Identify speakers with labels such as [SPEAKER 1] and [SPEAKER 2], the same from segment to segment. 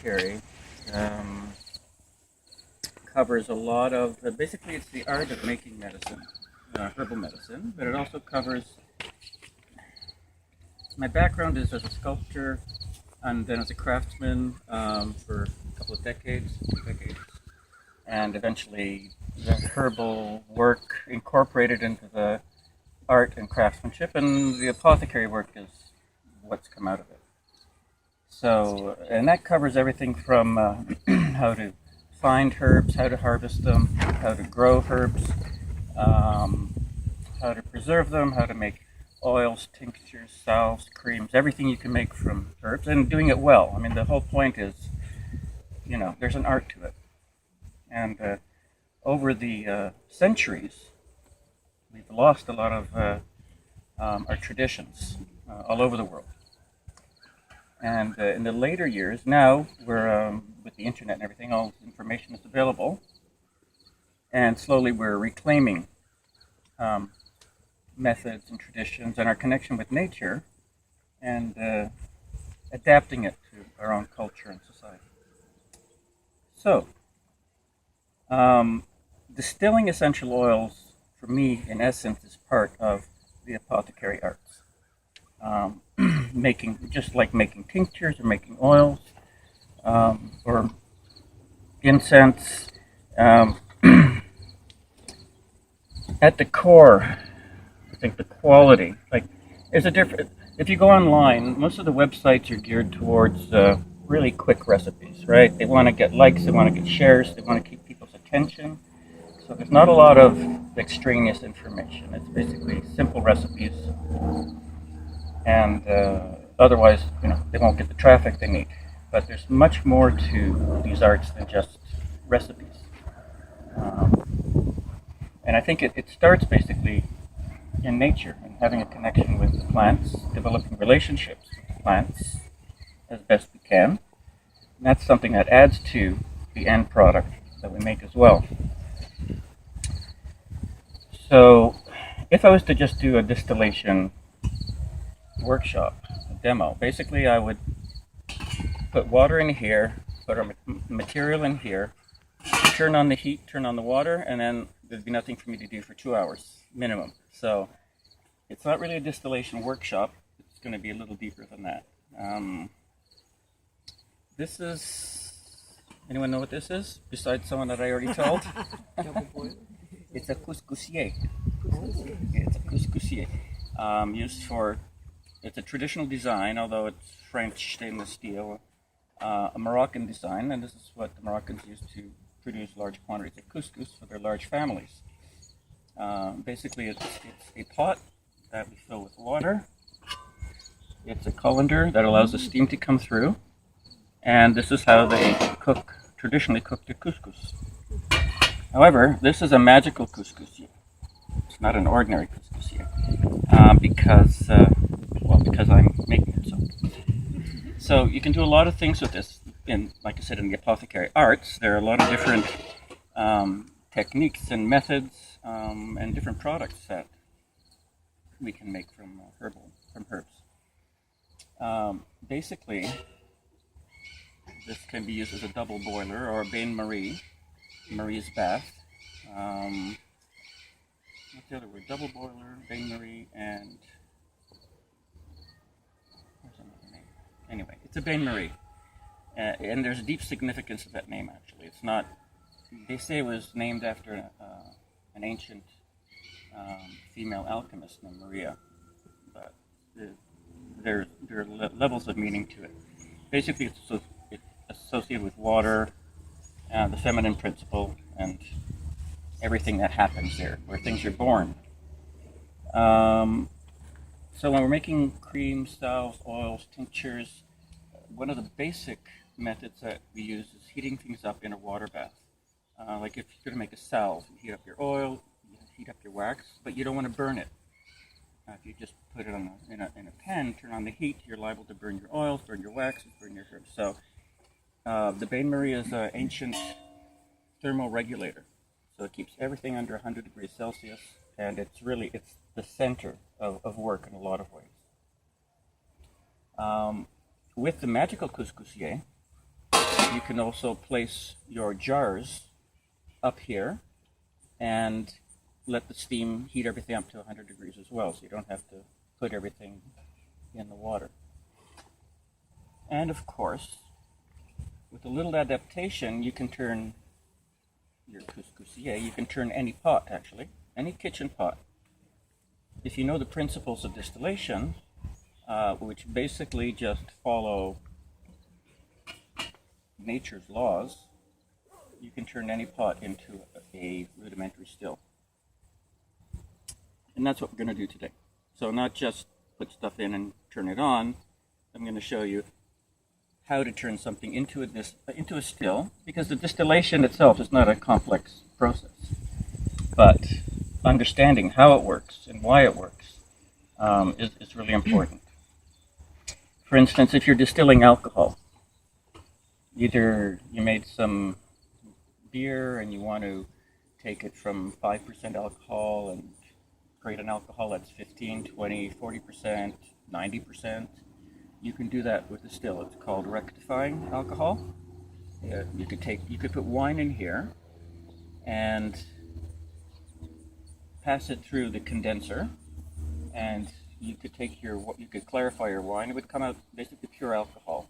[SPEAKER 1] apothecary covers a lot of, basically it's the art of making medicine, herbal medicine, but it also covers, my background is as a sculptor and then as a craftsman for a couple of decades, and eventually the herbal work incorporated into the art and craftsmanship, and the apothecary work is what's come out of it. So, and that covers everything from how to find herbs, how to harvest them, how to grow herbs, how to preserve them, how to make oils, tinctures, salves, creams, everything you can make from herbs, and doing it well. I mean, the whole point is, you know, there's an art to it. And over the centuries, we've lost a lot of our traditions all over the world. And in the later years, now we're, with the internet and everything, all information is available. And slowly we're reclaiming methods and traditions and our connection with nature and adapting it to our own culture and society. So, distilling essential oils, for me, in essence, is part of the apothecary arts. Just like making tinctures or making oils or incense. At the core, I think the quality, like, is a different. If you go online, most of the websites are geared towards really quick recipes, right? They want to get likes, they want to get shares, they want to keep people's attention. So there's not a lot of extraneous information. It's basically simple recipes, and otherwise, you know, they won't get the traffic they need. But there's much more to these arts than just recipes. And I think it starts basically in nature and having a connection with the plants, developing relationships with the plants as best we can. And that's something that adds to the end product that we make as well. So if I was to just do a distillation workshop, a demo, basically I would put water in here, put our material in here, turn on the heat, turn on the water, and then there'd be nothing for me to do for 2 hours minimum. So it's not really a distillation workshop. It's going to be a little deeper than that. This is, anyone know what this is besides someone that I already told? It's a couscousier. It's a couscousier used for, it's a traditional design, although it's French stainless steel, a Moroccan design, and this is what the Moroccans used to produce large quantities of couscous for their large families. Basically, it's a pot that we fill with water. It's a colander that allows the steam to come through, and this is how they traditionally cook their couscous. However, this is a magical couscousier. It's not an ordinary couscousier because I'm making it so. So you can do a lot of things with this. In, like I said, in the apothecary arts, there are a lot of different techniques and methods and different products that we can make from herbs. Basically, this can be used as a double boiler or a bain-marie, Marie's bath. What's the other word? Double boiler, bain-marie, and where's another name? Anyway, it's a bain-marie. And there's a deep significance to that name, actually. It's not, they say it was named after an ancient female alchemist named Maria, but there are levels of meaning to it. Basically, it's associated with water, the feminine principle, and everything that happens there, where things are born. So when we're making creams, salves, oils, tinctures, one of the basic methods that we use is heating things up in a water bath. Like if you're going to make a salve, you heat up your oil, you heat up your wax, but you don't want to burn it. If you just put it in a pan, turn on the heat, you're liable to burn your oils, burn your waxes, burn your herbs. So the bain-marie is an ancient thermoregulator. So it keeps everything under 100 degrees Celsius, and it's the center of work in a lot of ways. With the magical couscousier, you can also place your jars up here and let the steam heat everything up to 100 degrees as well, so you don't have to put everything in the water. And of course, with a little adaptation, you can turn your couscousier, you can turn any pot actually, any kitchen pot. If you know the principles of distillation, which basically just follow nature's laws, you can turn any pot into a rudimentary still. And that's what we're going to do today. So not just put stuff in and turn it on, I'm going to show you how to turn something into a still, because the distillation itself is not a complex process. But understanding how it works and why it works is really important. For instance, if you're distilling alcohol, either you made some beer and you want to take it from 5% alcohol and create an alcohol that's 15, 20, 40%, 90%, you can do that with a still. It's called rectifying alcohol. You could put wine in here and pass it through the condenser, and you could clarify your wine. It would come out basically pure alcohol,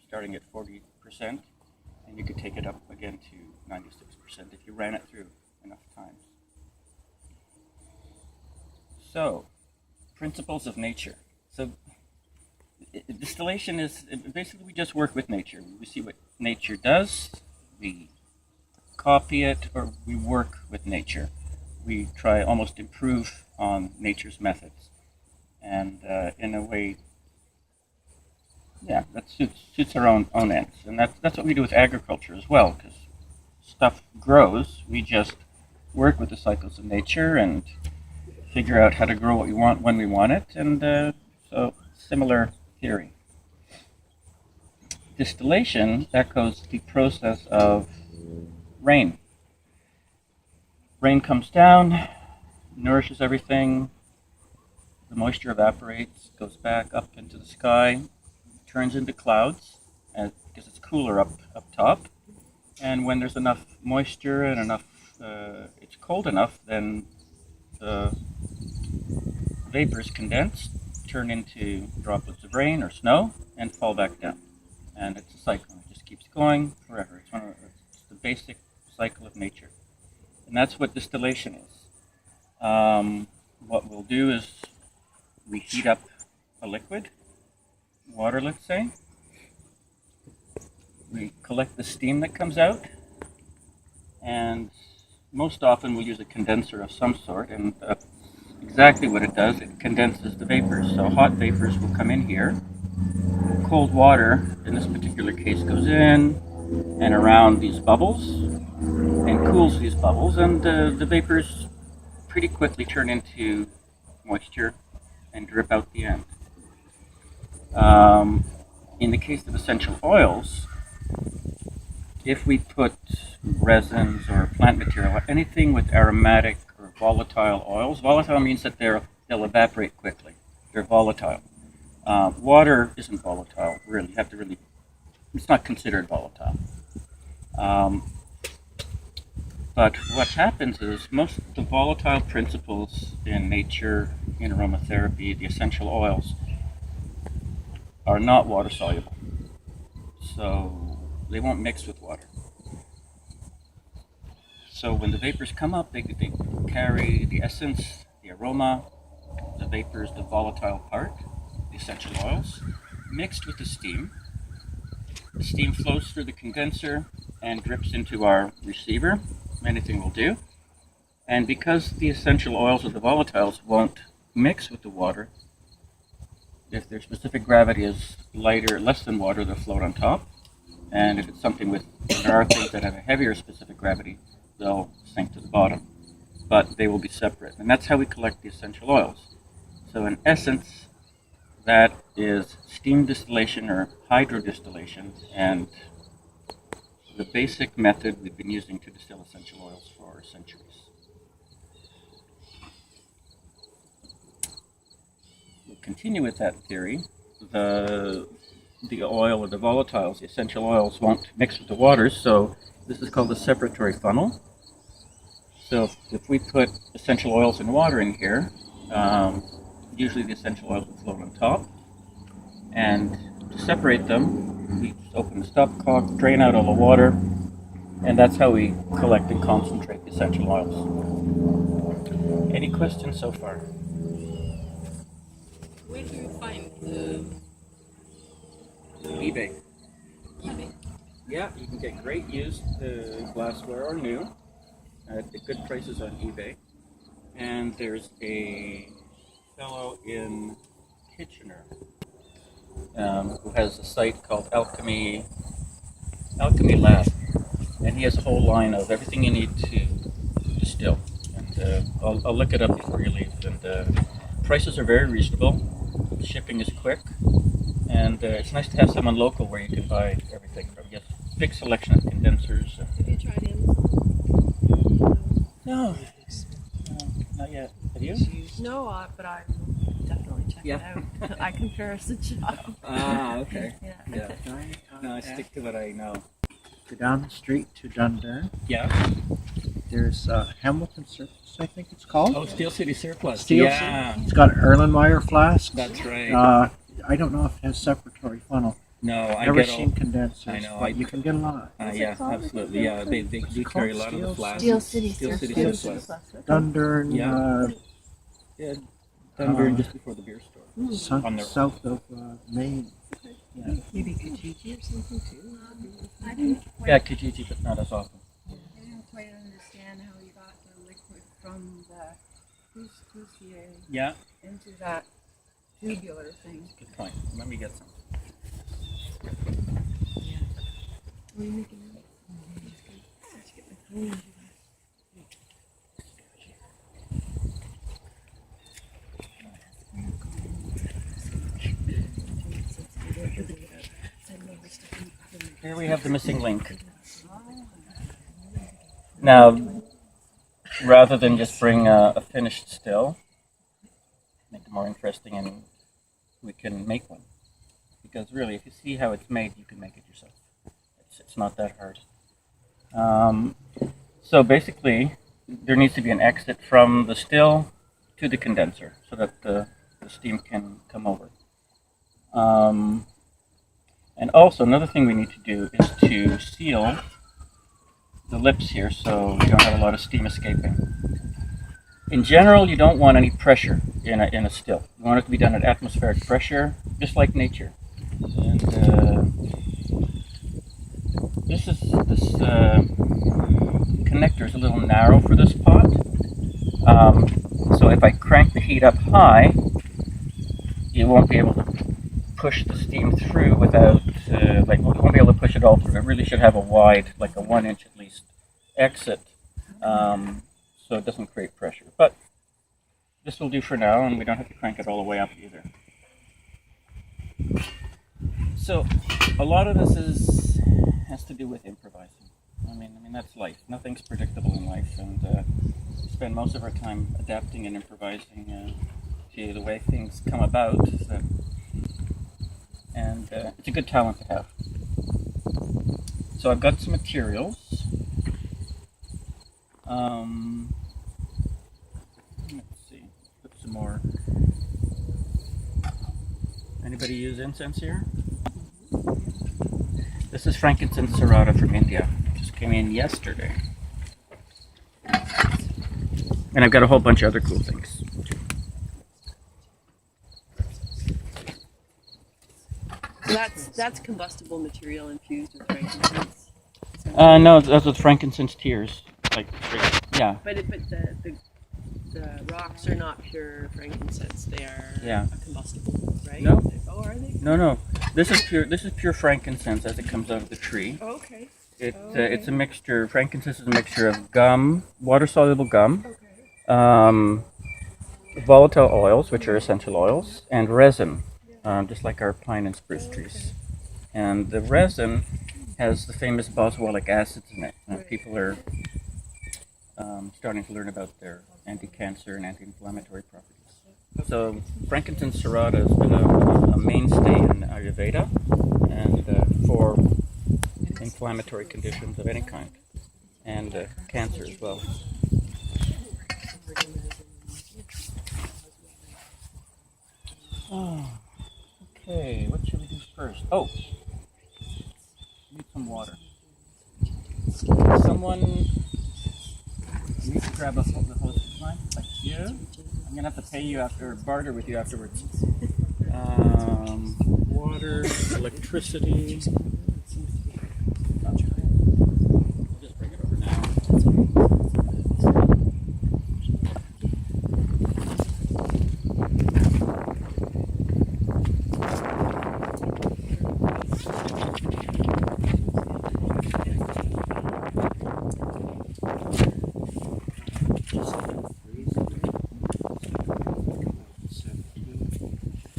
[SPEAKER 1] starting at 40%, and you could take it up again to 96% if you ran it through enough times. So, principles of nature. So, distillation is basically we just work with nature. We see what nature does, we copy it, or we work with nature. We try almost improve on nature's methods, and in a way, that suits our own ends. And that's what we do with agriculture as well, because stuff grows. We just work with the cycles of nature and figure out how to grow what we want when we want it, and so similar theory. Distillation echoes the process of rain. Rain comes down, nourishes everything, the moisture evaporates, goes back up into the sky, turns into clouds, because it's cooler up top, and when there's enough moisture and it's cold enough, then the vapors condense, turn into droplets of rain or snow, and fall back down. And it's a cycle. It just keeps going forever. It's the basic cycle of nature. And that's what distillation is. What we'll do is we heat up a liquid, water let's say. We collect the steam that comes out, and most often we'll use a condenser of some sort, and exactly what it does, it condenses the vapors. So hot vapors will come in here. Cold water, in this particular case, goes in and around these bubbles and cools these bubbles, and the vapors pretty quickly turn into moisture and drip out the end. In the case of essential oils, if we put resins or plant material, anything with aromatic or volatile oils, volatile means that they'll evaporate quickly. They're volatile. Water isn't volatile, really. You have to it's not considered volatile. But what happens is most of the volatile principles in nature, in aromatherapy, the essential oils, are not water soluble. So they won't mix with water. So when the vapors come up, they carry the essence, the aroma, the vapors, the volatile part, the essential oils, mixed with the steam. The steam flows through the condenser and drips into our receiver. Anything will do. And because the essential oils or the volatiles won't mix with the water, if their specific gravity is less than water, they'll float on top. And if it's there are things that have a heavier specific gravity, they'll sink to the bottom. But they will be separate. And that's how we collect the essential oils. So in essence, that is steam distillation or hydrodistillation, and the basic method we've been using to distill essential oils for centuries. We'll continue with that theory. The the oil or the volatiles, the essential oils, won't mix with the waters. So this is called a separatory funnel. So if we put essential oils and water in here, usually the essential oils will float on top. And to separate them, we just open the stopcock, drain out all the water, and that's how we collect and concentrate the essential oils. Any questions so far?
[SPEAKER 2] Where do you find the
[SPEAKER 1] eBay.
[SPEAKER 2] eBay?
[SPEAKER 1] Yeah, you can get great used glassware or new at good prices on eBay. And there's a fellow in Kitchener who has a site called Alchemy Lab, and he has a whole line of everything you need to distill. And I'll look it up before you leave. And prices are very reasonable. Shipping is quick, and it's nice to have someone local where you can buy everything from. Yes, big selection of condensers.
[SPEAKER 2] Have you tried Amazon?
[SPEAKER 1] No, not yet. Have you?
[SPEAKER 2] No, but I will definitely check it out. I comparison shop.
[SPEAKER 1] Ah, okay.
[SPEAKER 2] Yeah.
[SPEAKER 1] No, I stick to what I know.
[SPEAKER 3] Go down the street to Dundurn.
[SPEAKER 1] Yeah.
[SPEAKER 3] There's Hamilton Surplus, I think it's called.
[SPEAKER 1] Oh, Steel City Surplus.
[SPEAKER 3] Steel
[SPEAKER 1] Yeah.
[SPEAKER 3] City. It's got Erlenmeyer flasks.
[SPEAKER 1] That's right.
[SPEAKER 3] I don't know if it has separatory funnel.
[SPEAKER 1] No, I
[SPEAKER 3] Never
[SPEAKER 1] get
[SPEAKER 3] seen
[SPEAKER 1] all.
[SPEAKER 3] condensers,
[SPEAKER 1] I know,
[SPEAKER 3] but you can get a lot.
[SPEAKER 1] Yeah, absolutely. Yeah, they do carry a lot of the flasks.
[SPEAKER 2] Steel City
[SPEAKER 1] Steel City
[SPEAKER 2] Surplus.
[SPEAKER 1] Surplus.
[SPEAKER 3] Dundurn,
[SPEAKER 1] Yeah. Yeah, Dundurn just before the beer store. On their-
[SPEAKER 3] south of Maine.
[SPEAKER 2] Maybe Kijiji or something too.
[SPEAKER 4] I didn't quite,
[SPEAKER 1] Yeah, Kijiji, but not as often.
[SPEAKER 4] I didn't quite understand how you got the liquid from the couscousier
[SPEAKER 1] Yeah,
[SPEAKER 4] into that tubular thing.
[SPEAKER 1] good point. Let me get some.
[SPEAKER 2] What are you making now? Let's get my phone.
[SPEAKER 1] Here we have the missing link. Now, rather than just bring a finished still, make it more interesting, and we can make one. Because really, if you see how it's made, you can make it yourself. It's not that hard. So basically, there needs to be an exit from the still to the condenser so that the steam can come over. And also, another thing we need to do is to seal the lips here so we don't have a lot of steam escaping. In general, you don't want any pressure in a still. You want it to be done at atmospheric pressure, just like nature. And this connector is a little narrow for this pot. So if I crank the heat up high, you won't be able to push the steam through without, you won't be able to push it all through. It really should have a wide, like a 1 inch at least, exit, so it doesn't create pressure. But this will do for now, and we don't have to crank it all the way up either. So a lot of this has to do with improvising. I mean that's life. Nothing's predictable in life, and we spend most of our time adapting and improvising to the way things come about. And it's a good talent to have. So I've got some materials. Let's see, put some more. Anybody use incense here? This is Frankincense Serrata from India. Just came in yesterday. And I've got a whole bunch of other cool things.
[SPEAKER 2] That's combustible material infused with frankincense.
[SPEAKER 1] No, that's with frankincense tears. Yeah.
[SPEAKER 2] But the rocks are not pure frankincense. They are
[SPEAKER 1] Yeah.
[SPEAKER 2] a combustible, right?
[SPEAKER 1] No.
[SPEAKER 2] Oh, are they?
[SPEAKER 1] No. This is pure frankincense as it comes out of the tree.
[SPEAKER 2] Oh, okay.
[SPEAKER 1] It's a mixture. Frankincense is a mixture of gum, water-soluble gum, volatile oils, which are essential oils, and resin, just like our pine and spruce trees. And the resin has the famous boswellic acids in it. People are starting to learn about their anti-cancer and anti-inflammatory properties. So frankincense serrata has been a mainstay in Ayurveda. for inflammatory conditions of any kind, and cancer as well. Oh, okay, what should we do first? Oh, need some water. Someone need to grab the hose line, like you. I'm gonna have to pay you after, barter with you afterwards. Water, electricity. I'll just bring it over now.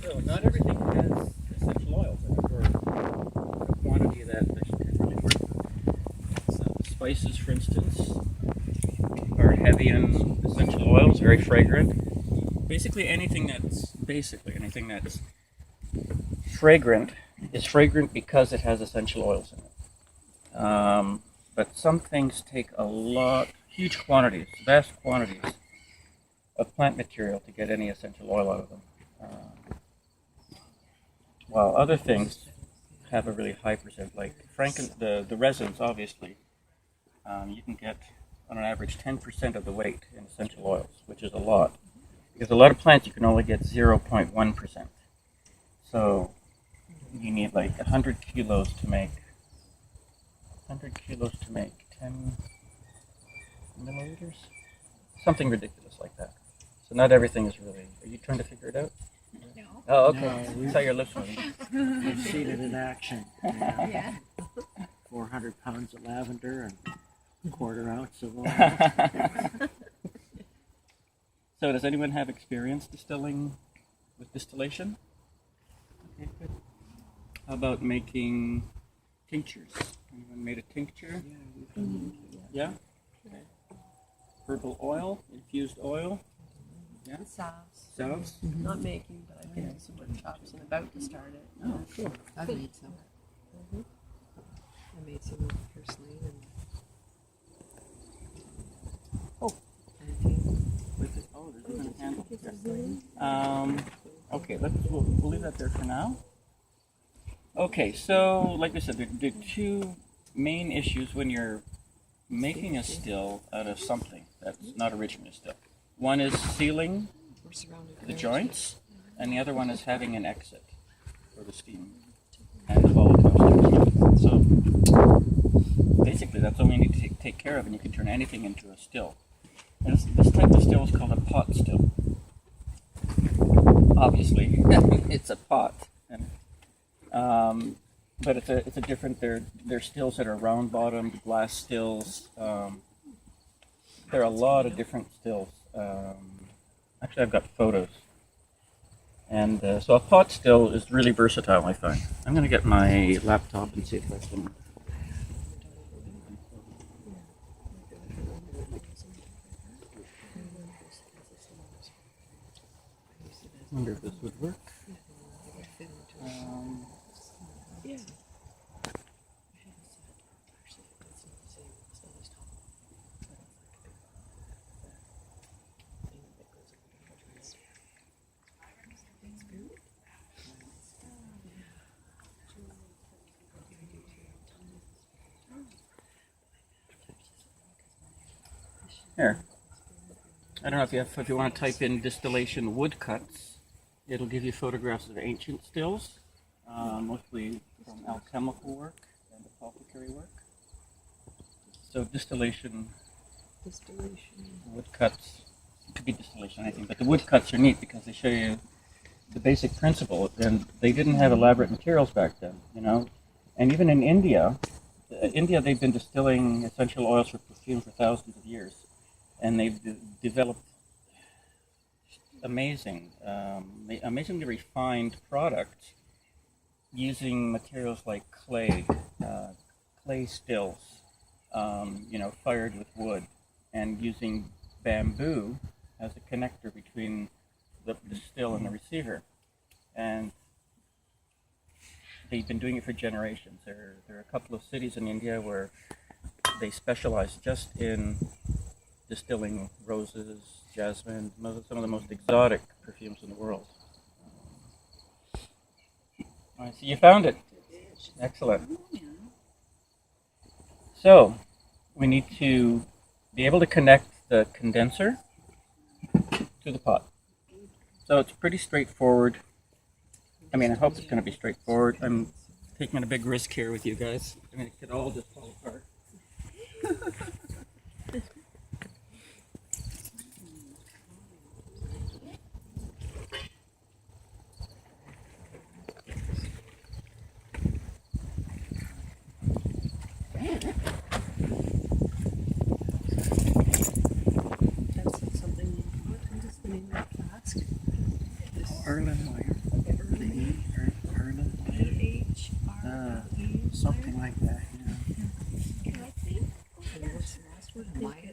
[SPEAKER 1] So not everything has essential oils in it, or a quantity that you can really work with. So spices, for instance, are heavy in essential oils, very fragrant. Basically anything that's fragrant is fragrant because it has essential oils in it. But some things take huge quantities, vast quantities of plant material to get any essential oil out of them. While other things have a really high percent, like the resins, obviously, you can get on an average 10% of the weight in essential oils, which is a lot. Because a lot of plants you can only get 0.1%. So you need like 100 kilos to make 10 milliliters, something ridiculous like that. So not everything is really. Are you trying to figure it out?
[SPEAKER 4] No.
[SPEAKER 1] Oh, okay.
[SPEAKER 3] No,
[SPEAKER 1] I saw your lips moving.
[SPEAKER 3] We've seen it in action.
[SPEAKER 4] Yeah.
[SPEAKER 3] 400 pounds of lavender and a quarter ounce of oil.
[SPEAKER 1] So does anyone have experience distilling with distillation? Okay, good. How about making tinctures? Anyone made a tincture? Yeah? Okay. Herbal oil, infused oil. Yeah?
[SPEAKER 2] Salves.
[SPEAKER 1] Salves?
[SPEAKER 2] Not making, but I've been to some workshops and about to start it.
[SPEAKER 1] Oh, cool.
[SPEAKER 5] I've made some. I made some personally.
[SPEAKER 1] Oh, there's even a handle. Okay, we'll leave that there for now. Okay, so like I said, the two main issues when you're making a still out of something that's not originally a still. One is sealing the joints, and the other one is having an exit for the steam and the volatile. So basically, that's all you need to take care of, and you can turn anything into a still. And this type of still is called a pot still. Obviously, it's a pot, but it's a different. They're stills that are round bottomed, glass stills. There are a lot of different stills. Actually, I've got photos, and so a pot still is really versatile, I find. I'm going to get my laptop and see if I can. I wonder if this would work.
[SPEAKER 2] Yeah.
[SPEAKER 1] Here. I don't know if you want to type in distillation woodcuts, it'll give you photographs of ancient stills, mostly from alchemical work and apothecary work. So distillation woodcuts, it could be distillation anything, but the woodcuts are neat because they show you the basic principle, and they didn't have elaborate materials back then, you know. And even in India, they've been distilling essential oils for perfume for thousands of years, and they've developed amazingly refined products using materials like clay stills, fired with wood, and using bamboo as a connector between the still and the receiver. And they've been doing it for generations. There are a couple of cities in India where they specialize just in distilling roses, jasmine, some of the most exotic perfumes in the world. I see you found it. Excellent. So, we need to be able to connect the condenser to the pot. So it's pretty straightforward. I mean, I hope it's going to be straightforward. I'm taking a big risk here with you guys. I mean, it could all just fall apart.
[SPEAKER 2] That's something. What is the name of that flask?
[SPEAKER 3] Harlan wire. Harlan wire. Something like that, yeah.
[SPEAKER 5] And what's the last word? Maya?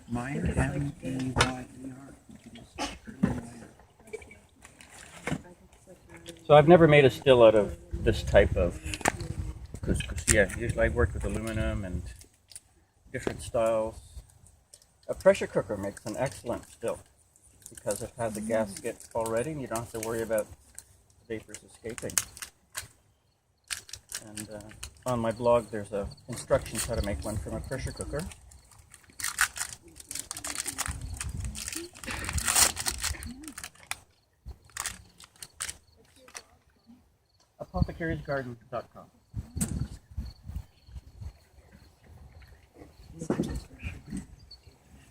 [SPEAKER 3] Meyer, M-E-Y-E-R. It is Harlan wire.
[SPEAKER 1] So I've never made a still out of this type of couscous. Yeah, usually I've worked with aluminum and different styles. A pressure cooker makes an excellent still because it has a gasket already and you don't have to worry about vapors escaping. And on my blog there's instructions how to make one from a pressure cooker. Apothecary'sgarden.com.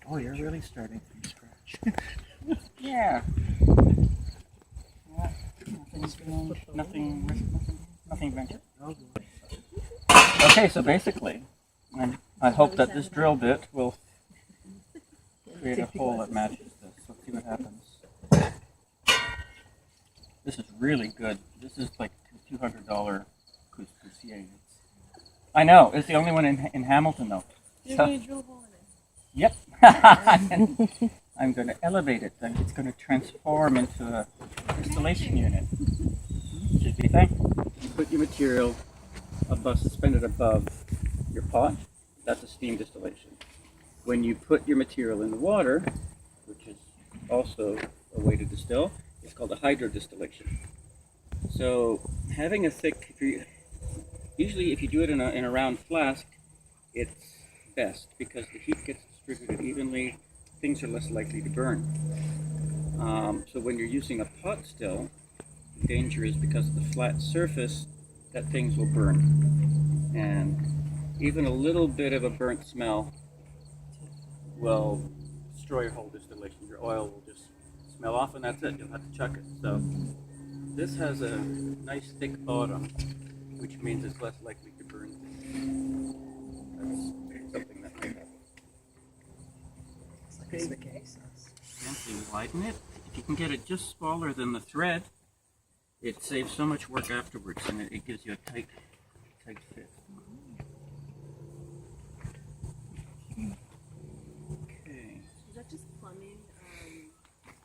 [SPEAKER 3] Oh, you're really starting from scratch.
[SPEAKER 1] Yeah. Nothing ventured.
[SPEAKER 3] Oh, boy.
[SPEAKER 1] Okay, so basically, I hope that this drill bit will create a hole that matches this. Let's see what happens. This is really good. This is like $200 couscous. I know, it's the only one in Hamilton though.
[SPEAKER 2] You're
[SPEAKER 1] So-
[SPEAKER 2] going to drill a hole in it.
[SPEAKER 1] Yep. I'm going to elevate it. And it's going to transform into a distillation unit. Should be thankful. You put your material suspended above your pot. That's a steam distillation. When you put your material in the water, which is also a way to distill, it's called a hydrodistillation. So having a thick, usually if you do it in a round flask, it's best because the heat gets distributed evenly, things are less likely to burn. So when you're using a pot still, the danger is because of the flat surface that things will burn. And even a little bit of a burnt smell will destroy your whole distillation. Your oil will just smell off and that's it, you'll have to chuck it. So this has a nice thick bottom, which means it's less likely to burn things. That's something that might happen.
[SPEAKER 5] It's like a spaghetti sauce.
[SPEAKER 1] Gently widen it. If you can get it just smaller than the thread, it saves so much work afterwards and it gives you a tight fit. Okay.
[SPEAKER 2] Is that just plumbing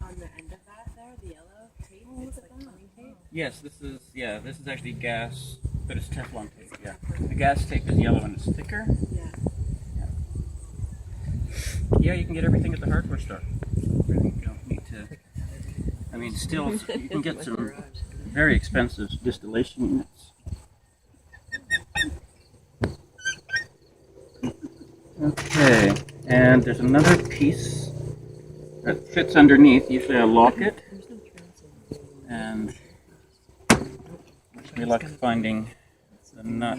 [SPEAKER 2] on the end of that there, the yellow tape? It's like plumbing tape?
[SPEAKER 1] Yes, this is actually gas, but it's Teflon tape, yeah. The gas tape is yellow and it's thicker.
[SPEAKER 2] Yeah.
[SPEAKER 1] Yeah, you can get everything at the hardware store. You don't need to, I mean, still, you can get some very expensive distillation units. Okay, and there's another piece that fits underneath. Usually I lock it, and wish me luck finding the nut.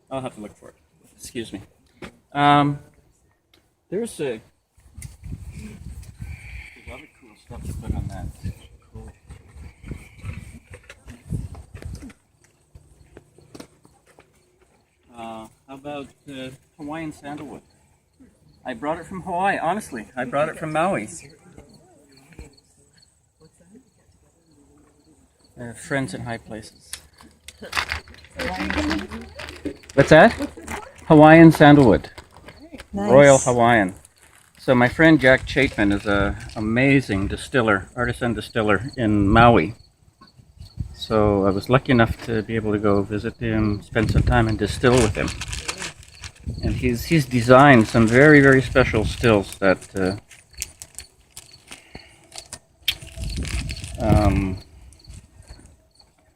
[SPEAKER 1] I'll have to look for it. Excuse me. There's a other cool stuff to put on that. Cool. How about Hawaiian sandalwood? I brought it from Hawaii, honestly. I brought it from Maui. Friends in high places. What's that? Hawaiian sandalwood.
[SPEAKER 5] Nice.
[SPEAKER 1] Royal Hawaiian. So my friend Jack Chaitman is an amazing distiller, artisan distiller in Maui. So I was lucky enough to be able to go visit him, spend some time and distill with him. And he's designed some very, very special stills that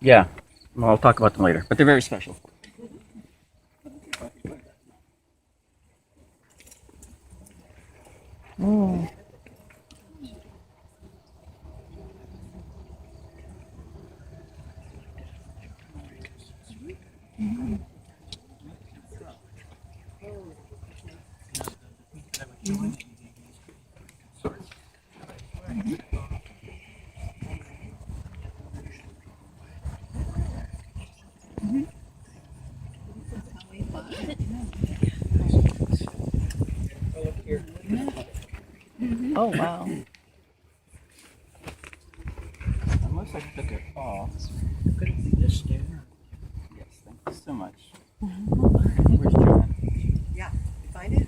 [SPEAKER 1] yeah, well, I'll talk about them later, but they're very special.
[SPEAKER 4] Oh wow.
[SPEAKER 1] Unless I took it off.
[SPEAKER 3] Could it be this there?
[SPEAKER 1] Yes, thank you so much. Where's John?
[SPEAKER 5] Yeah, find it.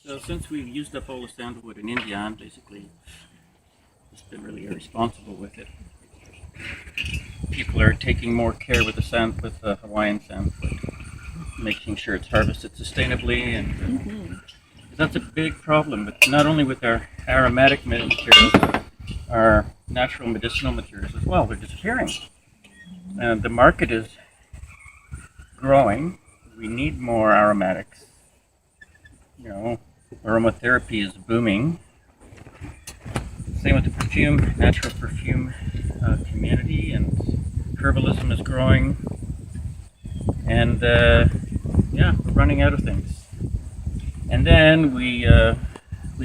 [SPEAKER 1] So since we've used up all the sandalwood in India, I'm basically just been really irresponsible with it. People are taking more care with the Hawaiian sandalwood, making sure it's harvested sustainably, and that's a big problem. With not only with our aromatic materials, our natural medicinal materials as well. They're disappearing, and the market is growing. We need more aromatics. You know, aromatherapy is booming. Same with the perfume, natural perfume community, and herbalism is growing. And yeah, we're running out of things. And then we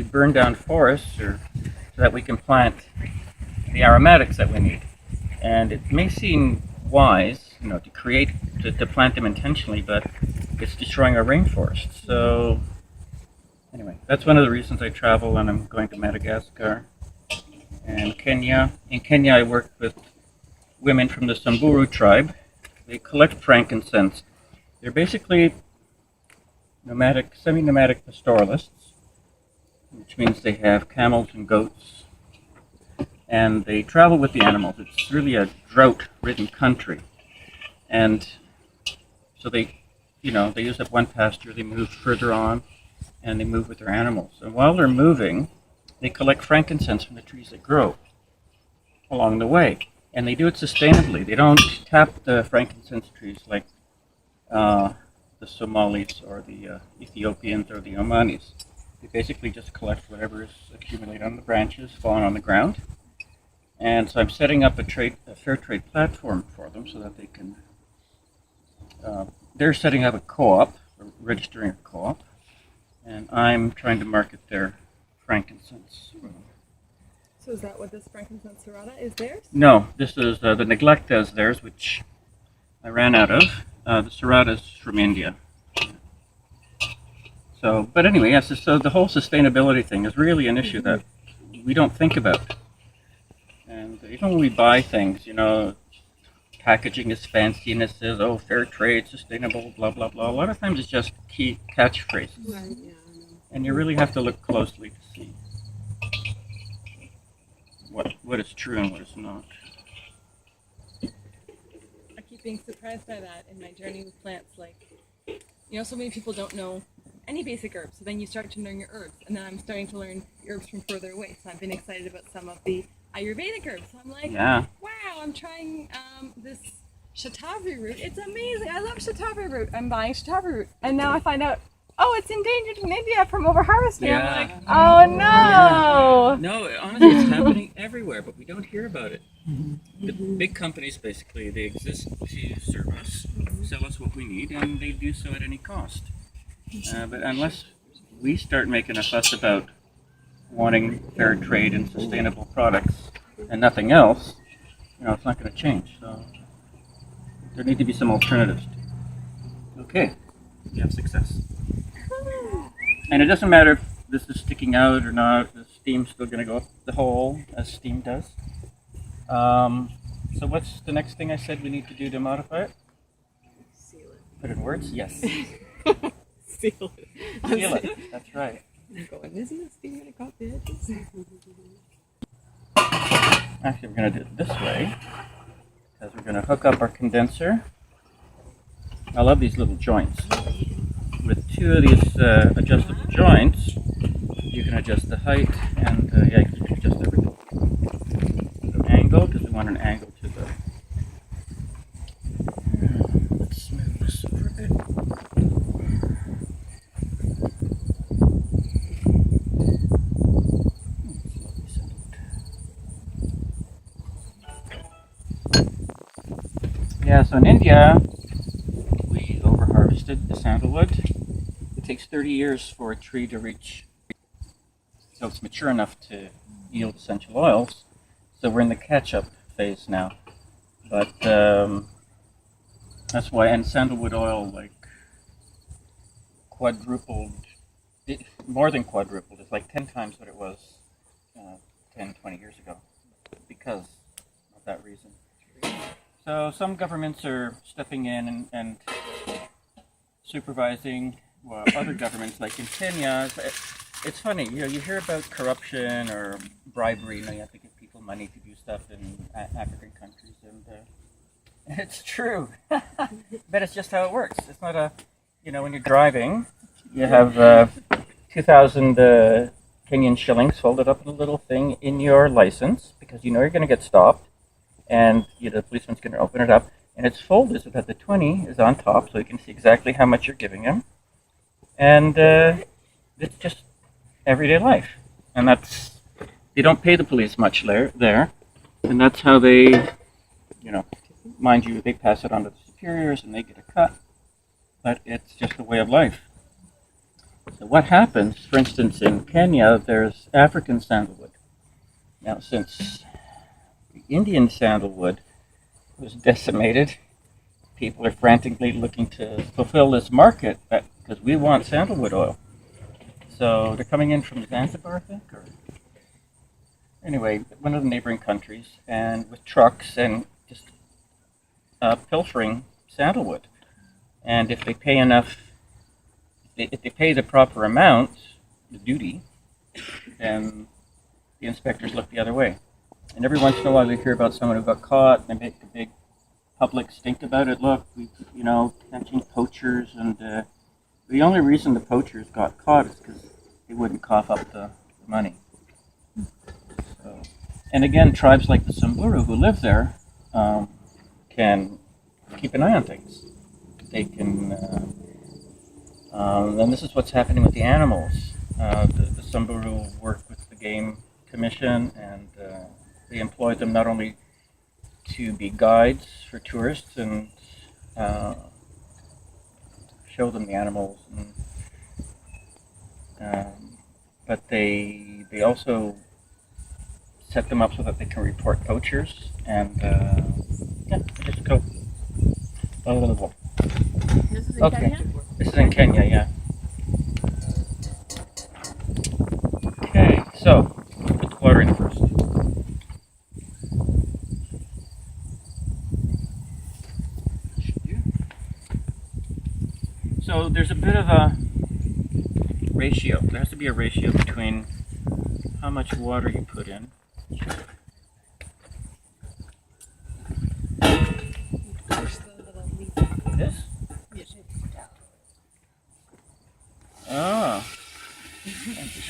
[SPEAKER 1] burn down forests so that we can plant the aromatics that we need. And it may seem wise, you know, to plant them intentionally, but it's destroying our rainforest. So anyway, that's one of the reasons I travel, and I'm going to Madagascar and Kenya. In Kenya, I work with women from the Samburu tribe. They collect frankincense. They're basically nomadic, semi-nomadic pastoralists, which means they have camels and goats, and they travel with the animals. It's really a drought-ridden country, and so they use up one pasture, they move further on, and they move with their animals. And while they're moving, they collect frankincense from the trees that grow along the way. And they do it sustainably. They don't tap the frankincense trees like the Somalis or the Ethiopians or the Omanis. They basically just collect whatever is accumulated on the branches, falling on the ground. And so I'm setting up a fair trade platform for them so that they can, they're setting up a co-op, registering a co-op, and I'm trying to market their frankincense for them.
[SPEAKER 4] So is that what this frankincense serrata is theirs?
[SPEAKER 1] No, this is the Neglecta is theirs, which I ran out of. The serrata is from India. So, but anyway, yes. So the whole sustainability thing is really an issue that we don't think about. And even when we buy things, you know, packaging is fancy and it says, "Oh, fair trade, sustainable, blah blah blah." A lot of times it's just key catchphrases,
[SPEAKER 2] Right, yeah, I know.
[SPEAKER 1] and you really have to look closely to see what is true and what is not.
[SPEAKER 4] I keep being surprised by that in my journey with plants. Like, you know, so many people don't know any basic herbs. So then you start to learn your herbs, and then I'm starting to learn herbs from further away. So I've been excited about some of the Ayurvedic herbs. So I'm like,
[SPEAKER 1] Yeah.
[SPEAKER 4] wow, I'm trying this shatavari root. It's amazing. I love shatavari root. I'm buying shatavari root, and now I find out, oh, it's endangered in India from overharvesting.
[SPEAKER 1] Yeah.
[SPEAKER 4] I'm like, oh no.
[SPEAKER 1] No, honestly, it's happening everywhere, but we don't hear about it. The big companies, basically, they exist to serve us, sell us what we need, and they do so at any cost. But unless we start making a fuss about wanting fair trade and sustainable products and nothing else, you know, it's not going to change. So there need to be some alternatives. Okay, you have success. And it doesn't matter if this is sticking out or not, the steam's still going to go up the hole, as steam does. So what's the next thing I said we need to do to modify it?
[SPEAKER 2] Seal it.
[SPEAKER 1] Put it in words? Yes.
[SPEAKER 5] Seal it.
[SPEAKER 1] Seal it. That's right.
[SPEAKER 5] I'm going, isn't this thing gonna cut the edges?
[SPEAKER 1] Actually, we're going to do it this way, because we're going to hook up our condenser. I love these little joints. With two of these adjustable joints, you can adjust the height and yeah, you can adjust everything. The angle, because we want an angle to the. Let's smooth this over a bit. Yeah, so in India, we over-harvested the sandalwood. It takes 30 years for a tree to reach, so it's mature enough to yield essential oils. So we're in the catch-up phase now. But that's why, and sandalwood oil like quadrupled, more than quadrupled. It's like 10 times what it was 10, 20 years ago because of that reason. So some governments are stepping in and supervising, well, other governments, like in Kenya. It's funny, you know, you hear about corruption or bribery. You know, you have to give people money to do stuff in African countries, and it's true. But it's just how it works. It's not a, you know, when you're driving, you have 2,000 Kenyan shillings folded up in a little thing in your license because you know you're going to get stopped. And the policeman's going to open it up, and it's folded so that the 20 is on top, so you can see exactly how much you're giving him. And it's just everyday life. And that's, they don't pay the police much there, and that's how they, mind you, they pass it on to the superiors, and they get a cut. But it's just a way of life. So what happens, for instance, in Kenya, there's African sandalwood. Now, since Indian sandalwood was decimated, people are frantically looking to fulfill this market because we want sandalwood oil. So they're coming in from Zanzibar, I think, or anyway, one of the neighboring countries, and with trucks and just pilfering sandalwood. And if they pay enough, if they pay the proper amount, the duty, then the inspectors look the other way. And every once in a while we hear about someone who got caught, and they make a big public stink about it. Look, we, catching poachers, and the only reason the poachers got caught is because they wouldn't cough up the money. So, and again, tribes like the Samburu who live there can keep an eye on things. They can, and this is what's happening with the animals. The Samburu work with the Game Commission, and they employ them not only to be guides for tourists and show them the animals, but they also set them up so that they can report poachers, and they just go.
[SPEAKER 2] This is in
[SPEAKER 1] Okay,
[SPEAKER 2] Kenya?
[SPEAKER 1] this is in Kenya, yeah. Okay, so put the water in first. So there's a bit of a ratio. There has to be a ratio between how much water you put in.
[SPEAKER 5] Push the little leaf.
[SPEAKER 1] This?
[SPEAKER 5] Yes.
[SPEAKER 1] Oh.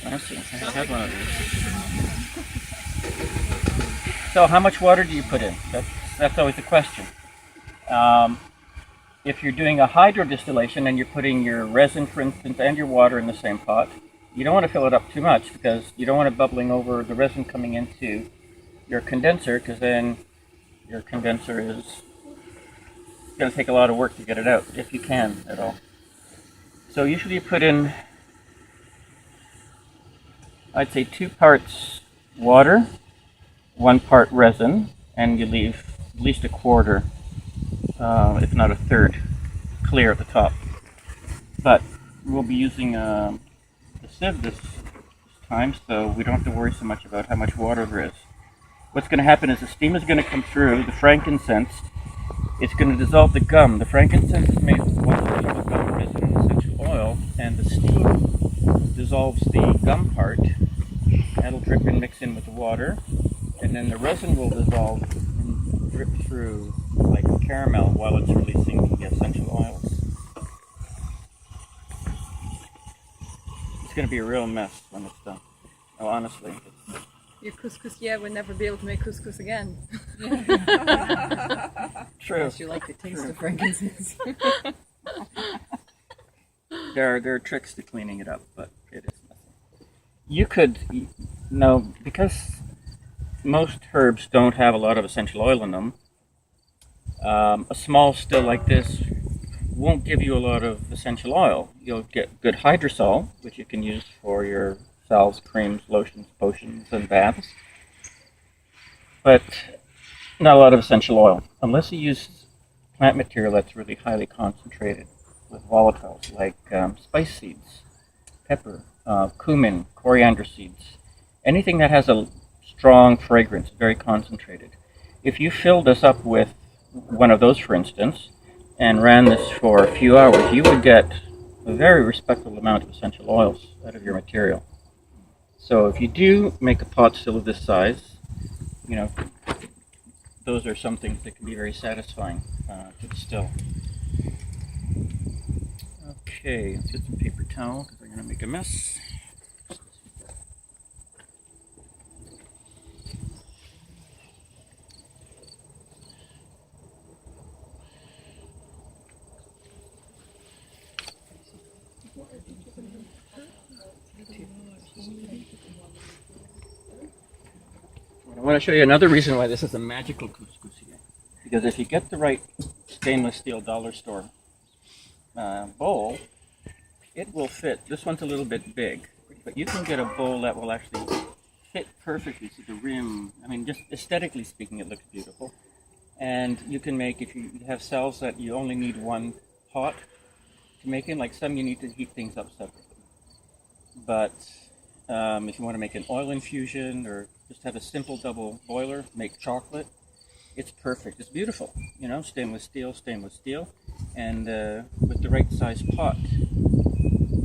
[SPEAKER 1] Fancy. I have one of these. So how much water do you put in? That's always the question. If you're doing a hydro distillation and you're putting your resin, for instance, and your water in the same pot, you don't want to fill it up too much because you don't want it bubbling over, the resin coming into your condenser, because then your condenser is going to take a lot of work to get it out, if you can at all. So usually you put in, I'd say 2 parts water, 1 part resin, and you leave at least a quarter, if not a third, clear at the top. But we'll be using the sieve this time, so we don't have to worry so much about how much water there is. What's going to happen is the steam is going to come through, the frankincense, it's going to dissolve the gum. The frankincense is made with 1% of gum resin and essential oil, and the steam dissolves the gum part. That'll drip and mix in with the water, and then the resin will dissolve and drip through like caramel while it's releasing the essential oils. It's going to be a real mess when it's done. Oh, honestly.
[SPEAKER 4] Your couscousier would never be able to make couscous again.
[SPEAKER 1] True.
[SPEAKER 5] Unless you like the taste of frankincense.
[SPEAKER 1] There are tricks to cleaning it up, but it is nothing. You could, because most herbs don't have a lot of essential oil in them, a small still like this won't give you a lot of essential oil. You'll get good hydrosol, which you can use for your salves, creams, lotions, potions, and baths, but not a lot of essential oil, unless you use plant material that's really highly concentrated with volatiles like spice seeds, pepper, cumin, coriander seeds, anything that has a strong fragrance, very concentrated. If you filled this up with one of those, for instance, and ran this for a few hours, you would get a very respectable amount of essential oils out of your material. So if you do make a pot still of this size, those are some things that can be very satisfying to distill. Okay, let's get some paper towel because we're going to make a mess. I want to show you another reason why this is a magical couscousier. Because if you get the right stainless steel dollar store bowl, it will fit. This one's a little bit big, but you can get a bowl that will actually fit perfectly to the rim. I mean, just aesthetically speaking, it looks beautiful. And you can make, if you have cells that you only need one pot to make in, like some you need to heat things up separately. But if you want to make an oil infusion or just have a simple double boiler, make chocolate, it's perfect. It's beautiful, stainless steel, and with the right size pot,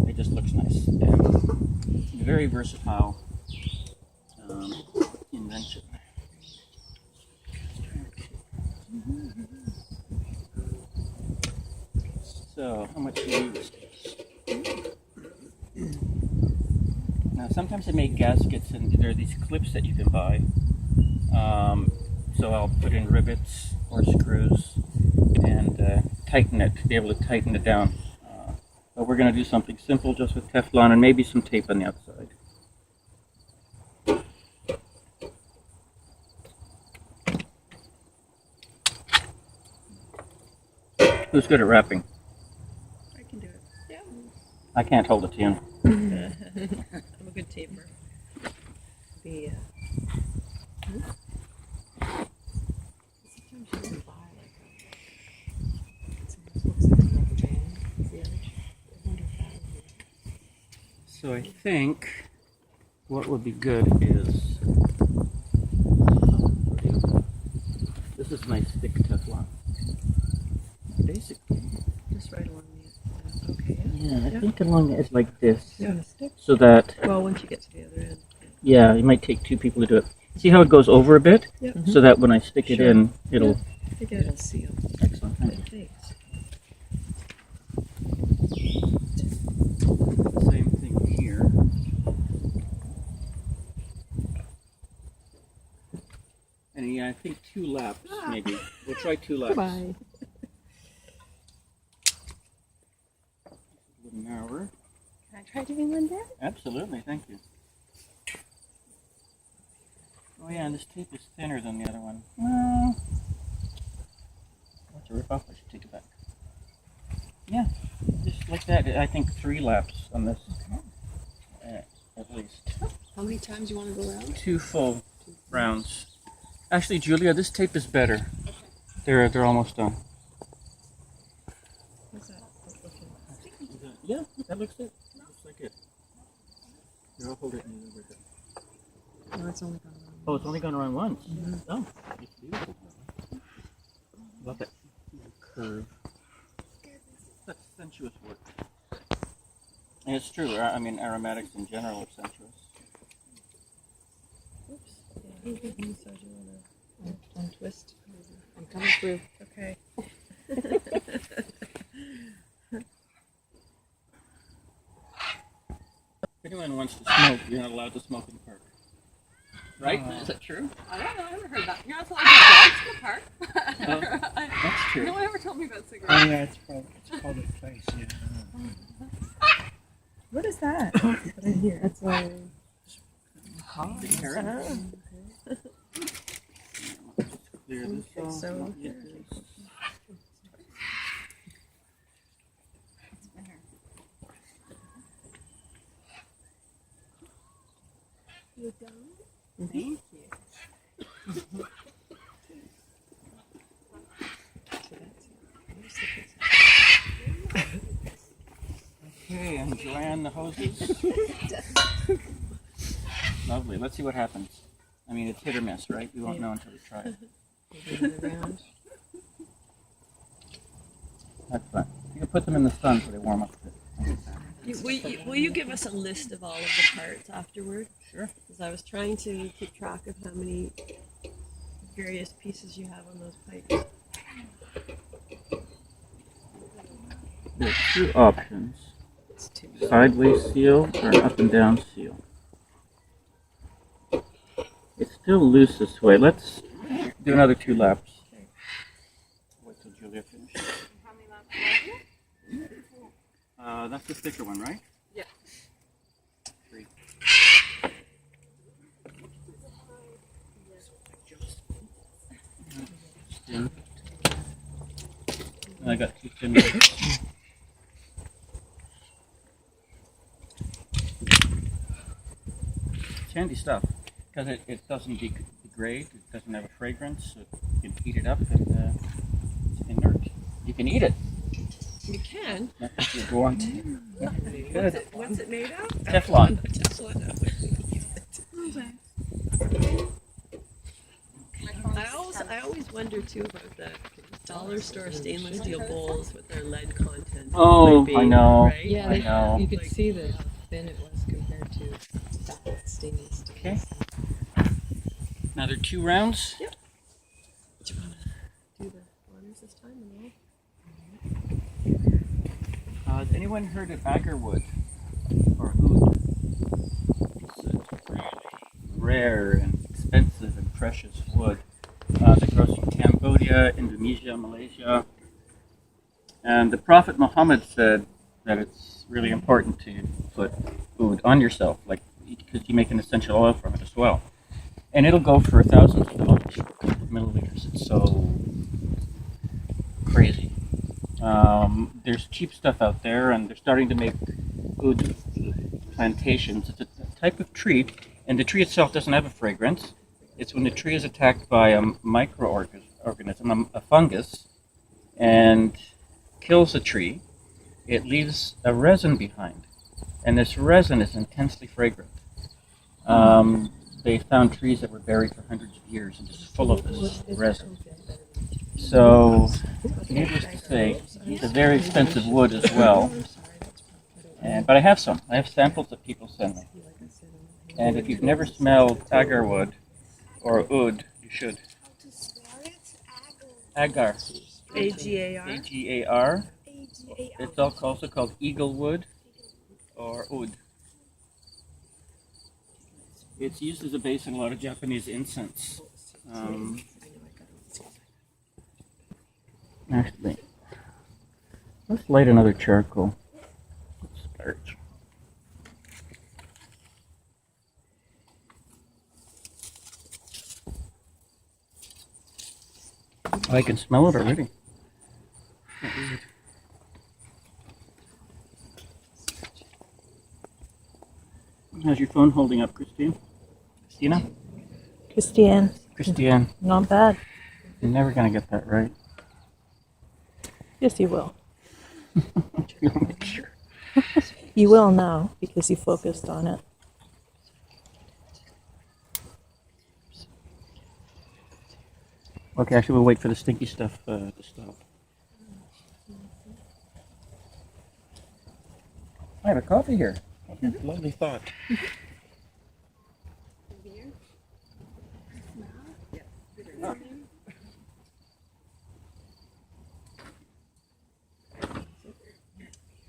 [SPEAKER 1] it just looks nice. And very versatile invention. So, how much do you use? Now, sometimes they make gaskets, and there are these clips that you can buy. So I'll put in rivets or screws and tighten it, to be able to tighten it down. But we're going to do something simple just with Teflon and maybe some tape on the outside. Who's good at wrapping?
[SPEAKER 2] I can do it. Yeah.
[SPEAKER 1] I can't hold it to you.
[SPEAKER 2] I'm a good taper. The sometimes you can buy like a jam. I wonder if that would be.
[SPEAKER 1] So I think what would be good is, this is my thick Teflon. Basically,
[SPEAKER 2] Just right along the okay.
[SPEAKER 1] yeah, I think along the edge like this,
[SPEAKER 2] Yeah. Stick.
[SPEAKER 1] so that,
[SPEAKER 2] Well, once you get to the other end.
[SPEAKER 1] yeah, it might take two people to do it. See how it goes over a bit?
[SPEAKER 2] Yep.
[SPEAKER 1] So that when I stick it
[SPEAKER 2] Sure.
[SPEAKER 1] in, it'll,
[SPEAKER 2] I think it'll seal.
[SPEAKER 1] excellent.
[SPEAKER 2] But thanks.
[SPEAKER 1] Same thing here. And yeah, I think 2 laps maybe. We'll try 2 laps.
[SPEAKER 2] Bye.
[SPEAKER 1] A little narrower.
[SPEAKER 4] Can I try doing one there?
[SPEAKER 1] Absolutely, thank you. Oh yeah, and this tape is thinner than the other one. Well, that's a rip off. I should take it back. Yeah, just like that. I think 3 laps on this, at least.
[SPEAKER 2] How many times you want to go around?
[SPEAKER 1] 2 full rounds. Actually, Julia, this tape is better. They're almost done.
[SPEAKER 2] What's that?
[SPEAKER 1] Yeah, that looks it. Looks like it. Here, I'll hold it and over here.
[SPEAKER 2] No, it's only gone around.
[SPEAKER 1] Oh, it's only gone around once. Oh, it's beautiful. Love that curve. That's sensuous work. It's true. I mean, aromatics in general are sensuous.
[SPEAKER 5] Untwist.
[SPEAKER 2] I'm coming through.
[SPEAKER 4] Okay.
[SPEAKER 1] If anyone wants to smoke, you're not allowed to smoke in the park. Right? Is that true?
[SPEAKER 4] I don't know. I never heard that. You're not allowed to have dogs in the park.
[SPEAKER 1] That's true.
[SPEAKER 4] No one ever told me about
[SPEAKER 3] Oh
[SPEAKER 4] cigarettes.
[SPEAKER 3] yeah, it's public place, yeah.
[SPEAKER 5] What is that? Right here. That's a
[SPEAKER 1] Carrot. Clear this off.
[SPEAKER 5] so
[SPEAKER 1] Get this.
[SPEAKER 2] You done?
[SPEAKER 1] Thank Okay, and Joanne, the hoses. Lovely. Let's see what happens. I mean, it's hit or miss, right? We won't know until we try it.
[SPEAKER 5] around.
[SPEAKER 1] That's fun. You can put them in the sun so they warm up a bit.
[SPEAKER 2] Will you give us a list of all of the parts afterward?
[SPEAKER 1] Sure.
[SPEAKER 2] Because I was trying to keep track of how many various pieces you have on those pipes.
[SPEAKER 1] There's two options.
[SPEAKER 5] It's too
[SPEAKER 1] Sideways seal or an up and down seal. It's still loose this way. Let's do another 2 laps. Wait till Julia finishes.
[SPEAKER 4] How many laps?
[SPEAKER 1] That's the thicker one, right?
[SPEAKER 4] Yeah.
[SPEAKER 1] 3. And I got 2 stimulants. It's handy stuff because it doesn't degrade. It doesn't have a fragrance. So you can heat it up and it's inert. You can eat it.
[SPEAKER 2] You can.
[SPEAKER 1] Not that you want to. Good.
[SPEAKER 2] What's it made of?
[SPEAKER 1] Teflon.
[SPEAKER 2] I always wonder too about the dollar store stainless steel bowls with their lead content.
[SPEAKER 1] Oh,
[SPEAKER 2] Might be,
[SPEAKER 1] I know.
[SPEAKER 2] right?
[SPEAKER 5] Yeah,
[SPEAKER 1] I know.
[SPEAKER 5] you could see that how thin it was compared to that stainless steel.
[SPEAKER 1] Okay. Another 2 rounds.
[SPEAKER 2] Do you want to do the honors this time?
[SPEAKER 1] Has anyone heard of agarwood or oud? It's a really rare and expensive and precious wood that grows from Cambodia, Indonesia, Malaysia. And the Prophet Muhammad said that it's really important to put oud on yourself, like because you make an essential oil from it as well. And it'll go for thousands of dollars for a couple of milliliters. It's so crazy. There's cheap stuff out there, and they're starting to make oud plantations. It's a type of tree, and the tree itself doesn't have a fragrance. It's when the tree is attacked by a microorganism, a fungus, and kills the tree. It leaves a resin behind, and this resin is intensely fragrant. They found trees that were buried for hundreds of years and just full of this resin. So, needless to say, it's a very expensive wood as well. But I have some. I have samples that people send me. And if you've never smelled agarwood or oud, you should. Agar.
[SPEAKER 2] AGAR.
[SPEAKER 1] A-G-A-R. It's also called eaglewood or oud. It's used as a base in a lot of Japanese incense. Actually, let's light another charcoal. Starch. I can smell it already. How's your phone holding up, Christine? Christina? Christiane.
[SPEAKER 5] Not bad.
[SPEAKER 1] You're never gonna get that right.
[SPEAKER 5] Yes, you will.
[SPEAKER 1] You'll make sure.
[SPEAKER 5] You will now because you focused on it.
[SPEAKER 1] Okay, actually, we'll wait for the stinky stuff to stop. I have a coffee here. Lovely thought.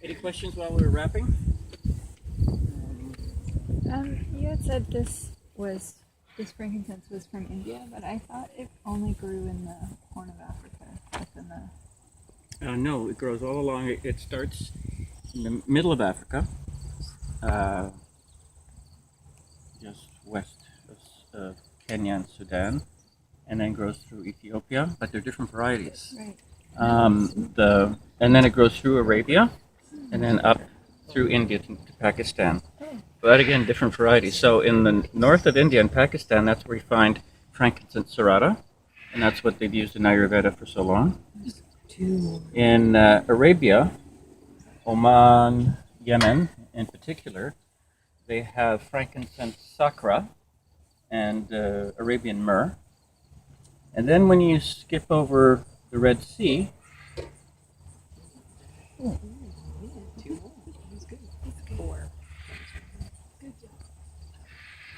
[SPEAKER 1] Any questions while we were wrapping?
[SPEAKER 6] You had said this frankincense was from India, but I thought it only grew in the Horn of Africa, within the.
[SPEAKER 1] No, it grows all along. It starts in the middle of Africa, just west of Kenya and Sudan, and then grows through Ethiopia. But they're different varieties.
[SPEAKER 6] Right.
[SPEAKER 1] And then it grows through Arabia, and then up through India to Pakistan. But again, different varieties. So in the north of India and Pakistan, that's where you find frankincense serrata, and that's what they've used in Ayurveda for so long. In Arabia, Oman, Yemen in particular, they have frankincense sakra and Arabian myrrh. And then when you skip over the Red Sea,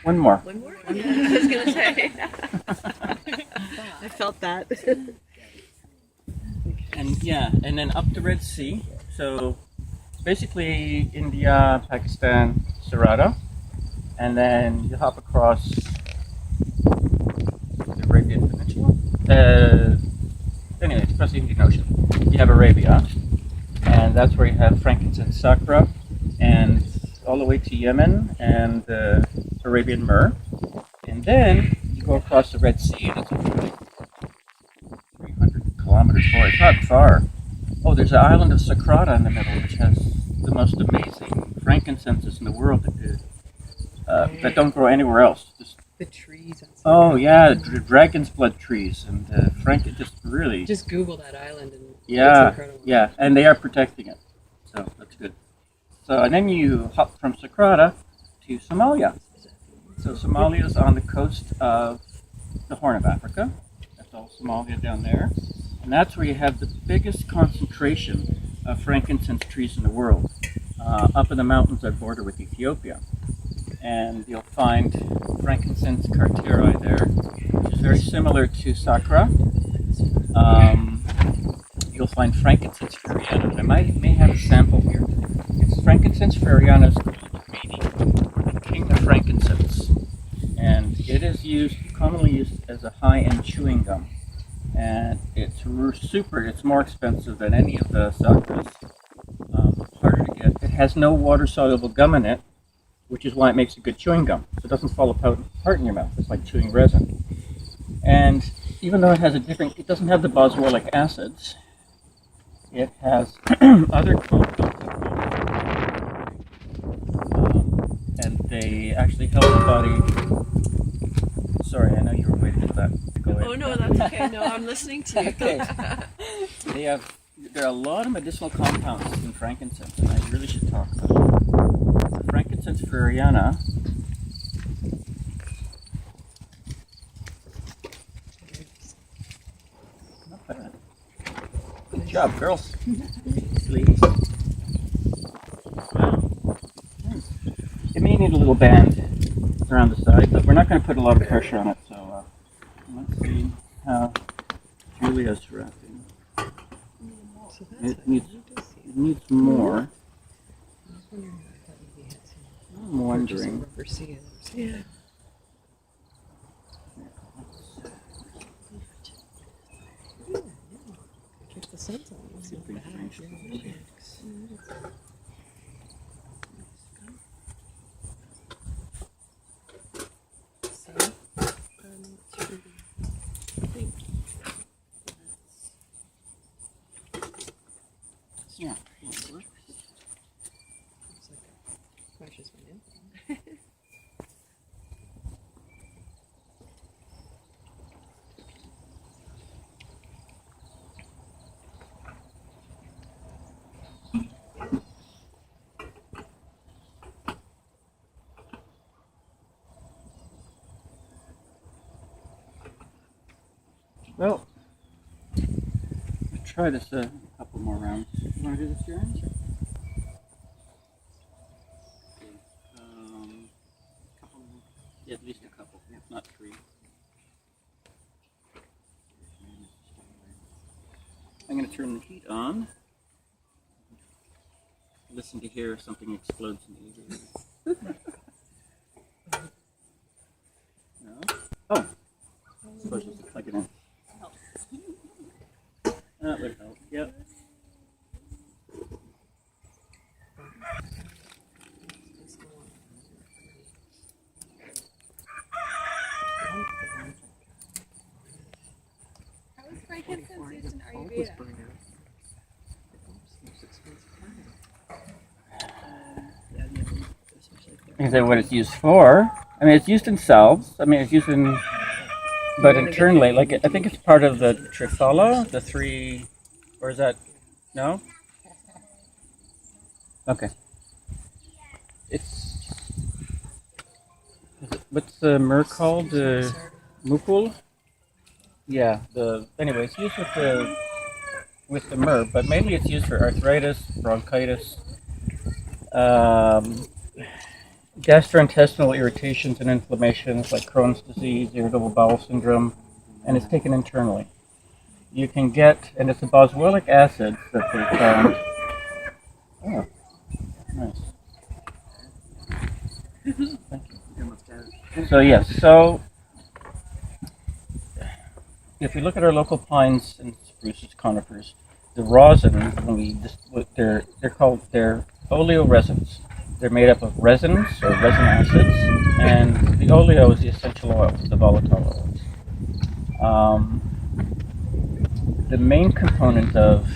[SPEAKER 1] one more.
[SPEAKER 2] One more? Yeah, I was going to say. I felt that.
[SPEAKER 1] And then up the Red Sea. So basically India, Pakistan, Serrata, and then you hop across the Arabian Peninsula. Anyway, it's across the Indian Ocean. You have Arabia, and that's where you have frankincense sakra, and all the way to Yemen and Arabian myrrh. And then you go across the Red Sea, and it's like 300 kilometers far. It's not far. Oh, there's an island of Sakrata in the middle, which has the most amazing frankincenses in the world that don't grow anywhere else. Just,
[SPEAKER 5] The trees.
[SPEAKER 1] oh yeah, dragon's blood trees, and just really.
[SPEAKER 5] Just Google that island and
[SPEAKER 1] Yeah,
[SPEAKER 5] it's incredible.
[SPEAKER 1] yeah, and they are protecting it, so that's good. So and then you hop from Sakrata to Somalia. So Somalia is on the coast of the Horn of Africa. That's all Somalia down there. And that's where you have the biggest concentration of frankincense trees in the world, up in the mountains that border with Ethiopia. And you'll find frankincense carteri there, which is very similar to Sakra. You'll find frankincense feriana. I may have a sample here. It's frankincense feriana is meaning the king of frankincense. And it is commonly used as a high-end chewing gum. And it's more expensive than any of the sakras. Harder to get. It has no water-soluble gum in it, which is why it makes a good chewing gum. So it doesn't fall apart in your mouth. It's like chewing resin. And even though it doesn't have the boswellic acids, it has other compounds, and they actually help the body. Sorry, I know you were waiting for that to go in.
[SPEAKER 2] Oh, no, that's okay. No, I'm listening to you.
[SPEAKER 1] Okay. There are a lot of medicinal compounds in frankincense, and I really should talk about it. So frankincense feriana. Not bad. Good job, girls. Ladies. Wow. It may need a little band around the side, but we're not going to put a lot of pressure on it. So let's see how Julia's wrapping.
[SPEAKER 5] So that's
[SPEAKER 1] It needs more. I'm wondering.
[SPEAKER 5] rubber seals.
[SPEAKER 2] Yeah.
[SPEAKER 5] Keep the scent on. It's not bad. Yeah.
[SPEAKER 1] Yeah.
[SPEAKER 5] It's like crushes my nail.
[SPEAKER 1] Well, let's try this a couple more rounds. You want to do this, Jaren? a couple, not three. I'm going to turn the heat on. Listen to hear if something explodes in the ear. No? Oh! Suppose just to plug it in. That would help, yep.
[SPEAKER 4] How is frankincense used in Ayurveda?
[SPEAKER 1] Is that what it's used for? I mean, it's used in salves. I mean, it's used in, but internally, like I think it's part of the Triphala, the three, or is that, no? Okay. It's, what's the myrrh called? The mukul? Yeah. Anyway, it's used with the myrrh, but mainly it's used for arthritis, bronchitis, gastrointestinal irritations and inflammations like Crohn's disease, irritable bowel syndrome, and it's taken internally. You can get, and it's a boswellic acid that they found. Oh, nice. Thank you. So yes, so if we look at our local pines and spruces, conifers, the rosin, they're oleoresins. They're made up of resins or resin acids, and the oleo is the essential oils, the volatile oils. The main component of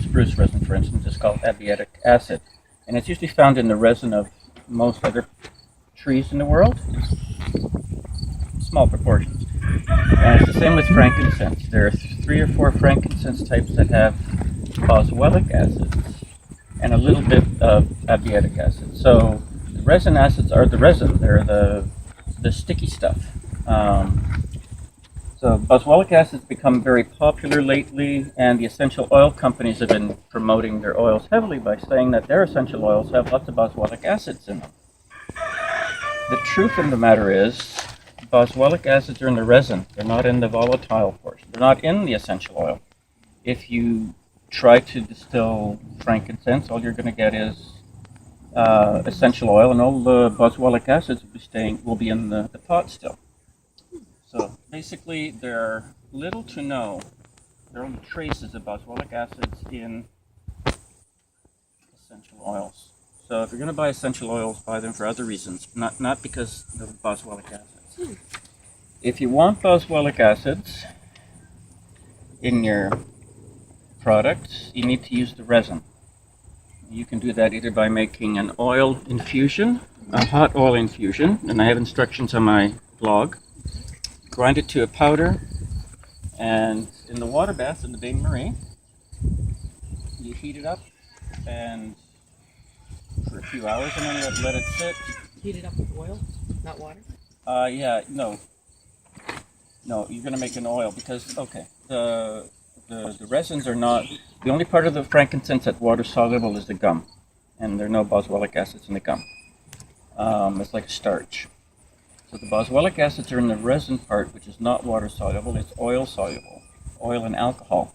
[SPEAKER 1] spruce resin, for instance, is called abiotic acid, and it's usually found in the resin of most other trees in the world. It's small proportions. And it's the same with frankincense. There are 3 or 4 frankincense types that have boswellic acids and a little bit of abiotic acid. So the resin acids are the resin. They're the sticky stuff. So boswellic acids become very popular lately, and the essential oil companies have been promoting their oils heavily by saying that their essential oils have lots of boswellic acids in them. The truth of the matter is, boswellic acids are in the resin. They're not in the volatile portion. They're not in the essential oil. If you try to distill frankincense, all you're going to get is essential oil, and all the boswellic acids will be in the pot still. So basically, there are little to no, there are only traces of boswellic acids in essential oils. So if you're going to buy essential oils, buy them for other reasons, not because of boswellic acids. If you want boswellic acids in your products, you need to use the resin. You can do that either by making an oil infusion, a hot oil infusion, and I have instructions on my blog. Grind it to a powder, and in the water bath in the Bain Marie, you heat it up and for a few hours, and then let it sit.
[SPEAKER 5] Heat it up with oil, not water?
[SPEAKER 1] Yeah, no, you're going to make an oil because, okay, the resins are not, the only part of the frankincense that's water soluble is the gum, and there are no boswellic acids in the gum. It's like starch. So the boswellic acids are in the resin part, which is not water soluble, it's oil soluble, oil and alcohol.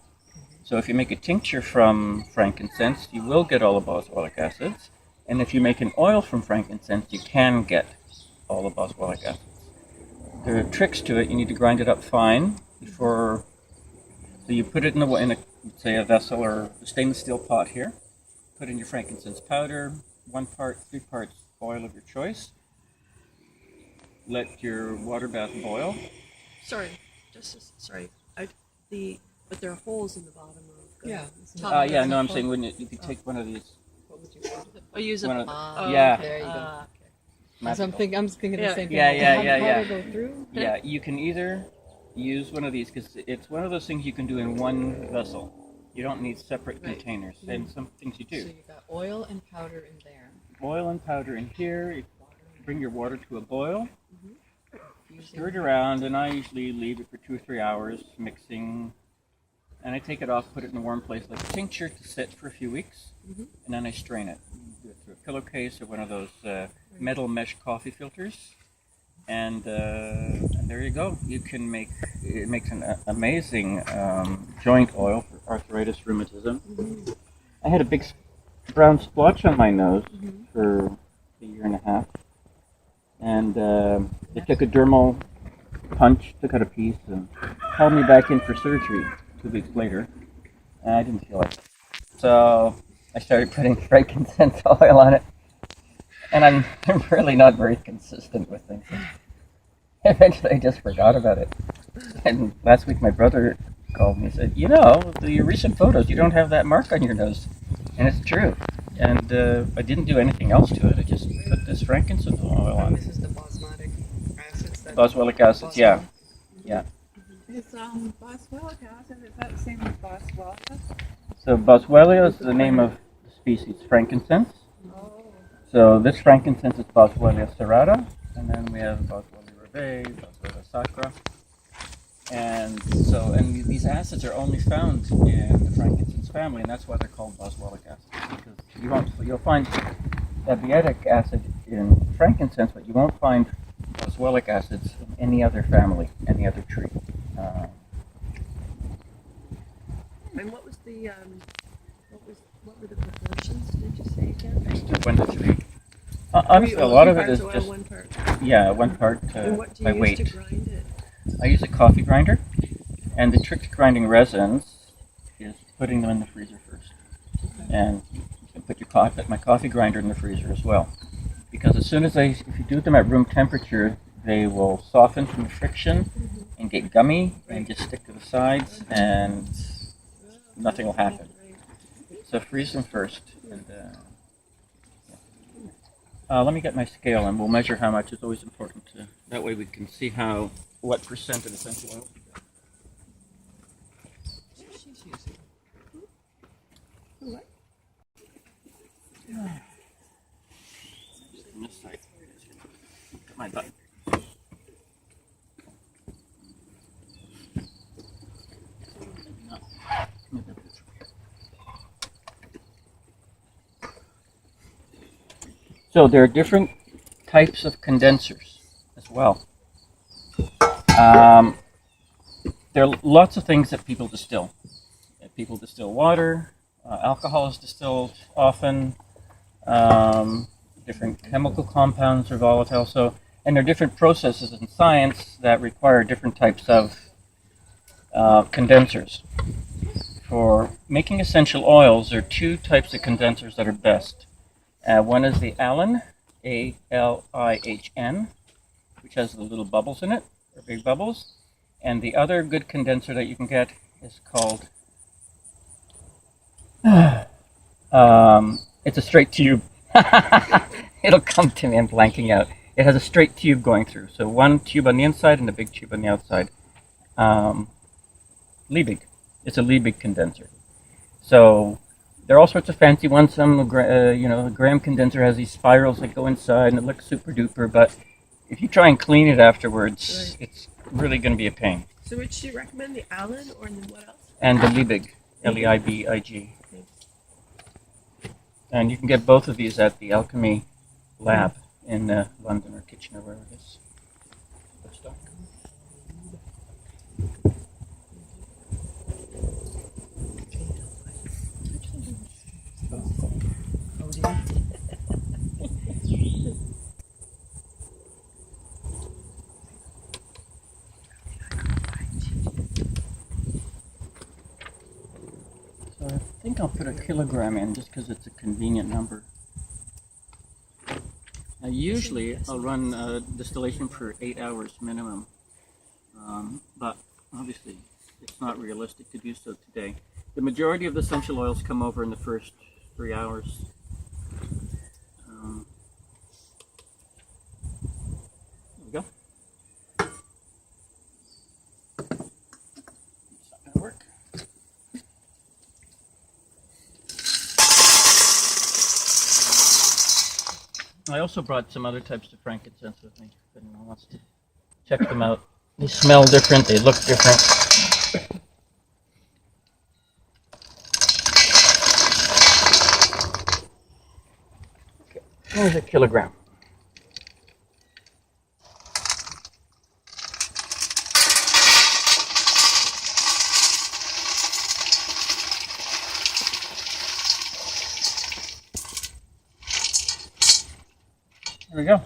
[SPEAKER 1] So if you make a tincture from frankincense, you will get all the boswellic acids, and if you make an oil from frankincense, you can get all the boswellic acids. There are tricks to it. You need to grind it up fine before. So you put it in a say a vessel or a stainless steel pot here. Put in your frankincense powder, 1 part, 3 parts oil of your choice. Let your water bath boil.
[SPEAKER 2] Sorry. But there are holes in the bottom of the
[SPEAKER 5] Yeah.
[SPEAKER 2] top.
[SPEAKER 1] Yeah, no, I'm saying when you could take one of these.
[SPEAKER 5] What would you call it?
[SPEAKER 2] Oh, use
[SPEAKER 1] One
[SPEAKER 2] a.
[SPEAKER 1] of the-
[SPEAKER 2] Oh,
[SPEAKER 1] yeah.
[SPEAKER 2] okay.
[SPEAKER 5] There you go.
[SPEAKER 2] Okay.
[SPEAKER 5] So
[SPEAKER 1] Magical.
[SPEAKER 5] I'm thinking
[SPEAKER 2] Yeah.
[SPEAKER 5] the same thing.
[SPEAKER 1] Yeah.
[SPEAKER 5] How to go through?
[SPEAKER 1] Yeah, you can either use one of these because it's one of those things you can do in one vessel. You don't need separate
[SPEAKER 2] Right.
[SPEAKER 1] containers. And some things you
[SPEAKER 5] So
[SPEAKER 1] do.
[SPEAKER 5] you got oil and powder in there.
[SPEAKER 1] Oil and powder in here. You bring your water to a boil.
[SPEAKER 5] Infusing.
[SPEAKER 1] Stir it around, and I usually leave it for 2 or 3 hours, mixing. And I take it off, put it in a warm place like a tincture to sit for a few weeks, and then I strain it. Do it through a pillowcase or one of those metal mesh coffee filters, and there you go. You can make it makes an amazing joint oil for arthritis, rheumatism. I had a big brown splotch on my nose for a year and a half, and they took a dermal punch, took out a piece, and called me back in for surgery 2 weeks later, and I didn't feel like it. So I started putting frankincense oil on it, and I'm really not very consistent with things. Eventually I just forgot about it. And last week my brother called me and said, you know, your recent photos, you don't have that mark on your nose. And it's true. And I didn't do anything else to it. I just put this frankincense oil on.
[SPEAKER 5] This is the bosmatic acids.
[SPEAKER 1] Boswellic acids, yeah. Yeah.
[SPEAKER 6] Is boswellic acid, is that the same as boswellia?
[SPEAKER 1] So Boswellia is the name of the species frankincense.
[SPEAKER 6] Oh.
[SPEAKER 1] So this frankincense is Boswellia serrata, and then we have Boswellia rebe, Boswellia sacra. And so, and these acids are only found in the frankincense family, and that's why they're called boswellic acids. Because you'll find abiotic acid in frankincense, but you won't find boswellic acids in any other family, any other tree.
[SPEAKER 2] And what were the proportions? Did you say again?
[SPEAKER 1] 1 to 3. Obviously, a lot of it is just
[SPEAKER 2] one part.
[SPEAKER 1] yeah, 1 part
[SPEAKER 2] And what do
[SPEAKER 1] by
[SPEAKER 2] you
[SPEAKER 1] weight.
[SPEAKER 2] use to grind it?
[SPEAKER 1] I use a coffee grinder, and the trick to grinding resins is putting them in the freezer first. And you can put my coffee grinder in the freezer as well, because as soon as if you do them at room temperature, they will soften from friction and get gummy and just stick to the sides, and nothing will happen. So freeze them first. And let me get my scale, and we'll measure how much. It's always important to. That way we can see what percent of essential oil we got.
[SPEAKER 5] She's using.
[SPEAKER 2] What?
[SPEAKER 1] On this side. Got my button. So there are different types of condensers as well. There are lots of things that people distill. People distill water, alcohol is distilled often, different chemical compounds are volatile, and there are different processes in science that require different types of condensers. For making essential oils, there are 2 types of condensers that are best. One is the Alin, A-L-I-H-N, which has the little bubbles in it, or big bubbles. And the other good condenser that you can get is called, it's a straight tube. It'll come to me, I'm blanking out. It has a straight tube going through. So 1 tube on the inside and a big tube on the outside. Liebig. It's a Liebig condenser. So there are all sorts of fancy ones. Some, the Graham condenser has these spirals that go inside, and it looks super duper. But if you try and clean it afterwards, it's really going to be a pain.
[SPEAKER 2] So which do you recommend, the Allen or the what else?
[SPEAKER 1] And the Liebig, L-E-I-B-I-G. And you can get both of these at the Alchemy Lab in London or Kitchener, wherever it is. So I think I'll put a kilogram in just because it's a convenient number. Now usually I'll run distillation for 8 hours minimum, but obviously it's not realistic to do so today. The majority of the essential oils come over in the first 3 hours. There we go. It's not going to work. I also brought some other types of frankincense with me if anyone wants to check them out. They smell different, they look different. Okay, there's a kilogram. we go.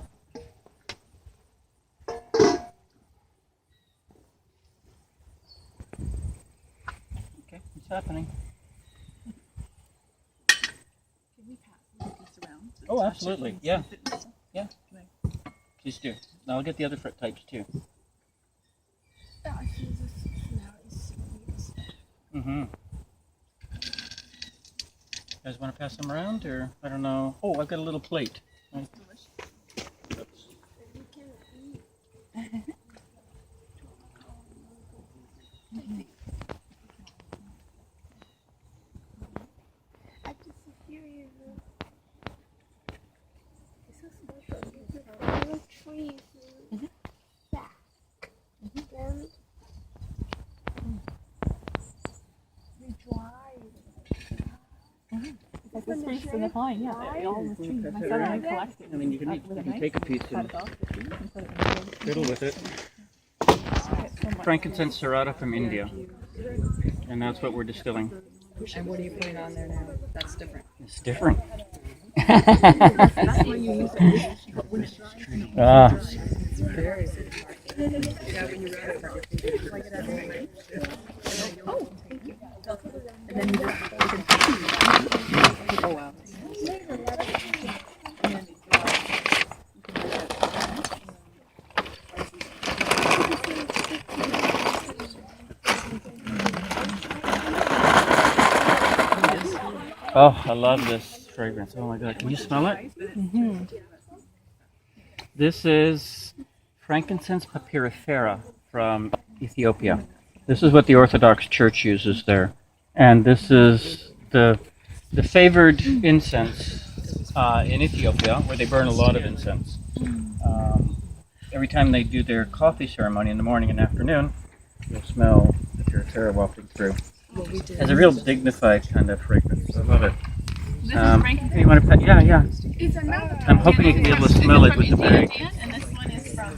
[SPEAKER 1] Okay, it's happening. Oh, absolutely. Yeah. Yeah. Please do. Now I'll get the other fruit types too. Mm-hmm. You guys want to pass them around, or I don't know. Oh, I've got a little plate. Oops.
[SPEAKER 6] In the pine, yeah. All the trees. My son and I collected.
[SPEAKER 1] I mean, you can take a piece and fiddle with it. Frankincense serrata from India, and that's what we're distilling.
[SPEAKER 5] And what are you putting on there now? That's different.
[SPEAKER 1] It's different.
[SPEAKER 2] That's when you use it.
[SPEAKER 1] Ah.
[SPEAKER 5] Very good.
[SPEAKER 2] Yeah, when you wrap it around your finger, like it has a knife. Oh, thank you. And then you oh wow.
[SPEAKER 1] Oh, I love this fragrance. Oh my God, can you smell it?
[SPEAKER 6] Mm-hmm.
[SPEAKER 1] This is Frankincense papyrifera from Ethiopia. This is what the Orthodox Church uses there. And this is the favored incense in Ethiopia, where they burn a lot of incense. Every time they do their coffee ceremony in the morning and afternoon, you'll smell papyrifera wafting through. It has a real dignified kind of fragrance. I love it. You want to yeah. I'm hoping you can be able to smell it with the bag.
[SPEAKER 4] And this one is from.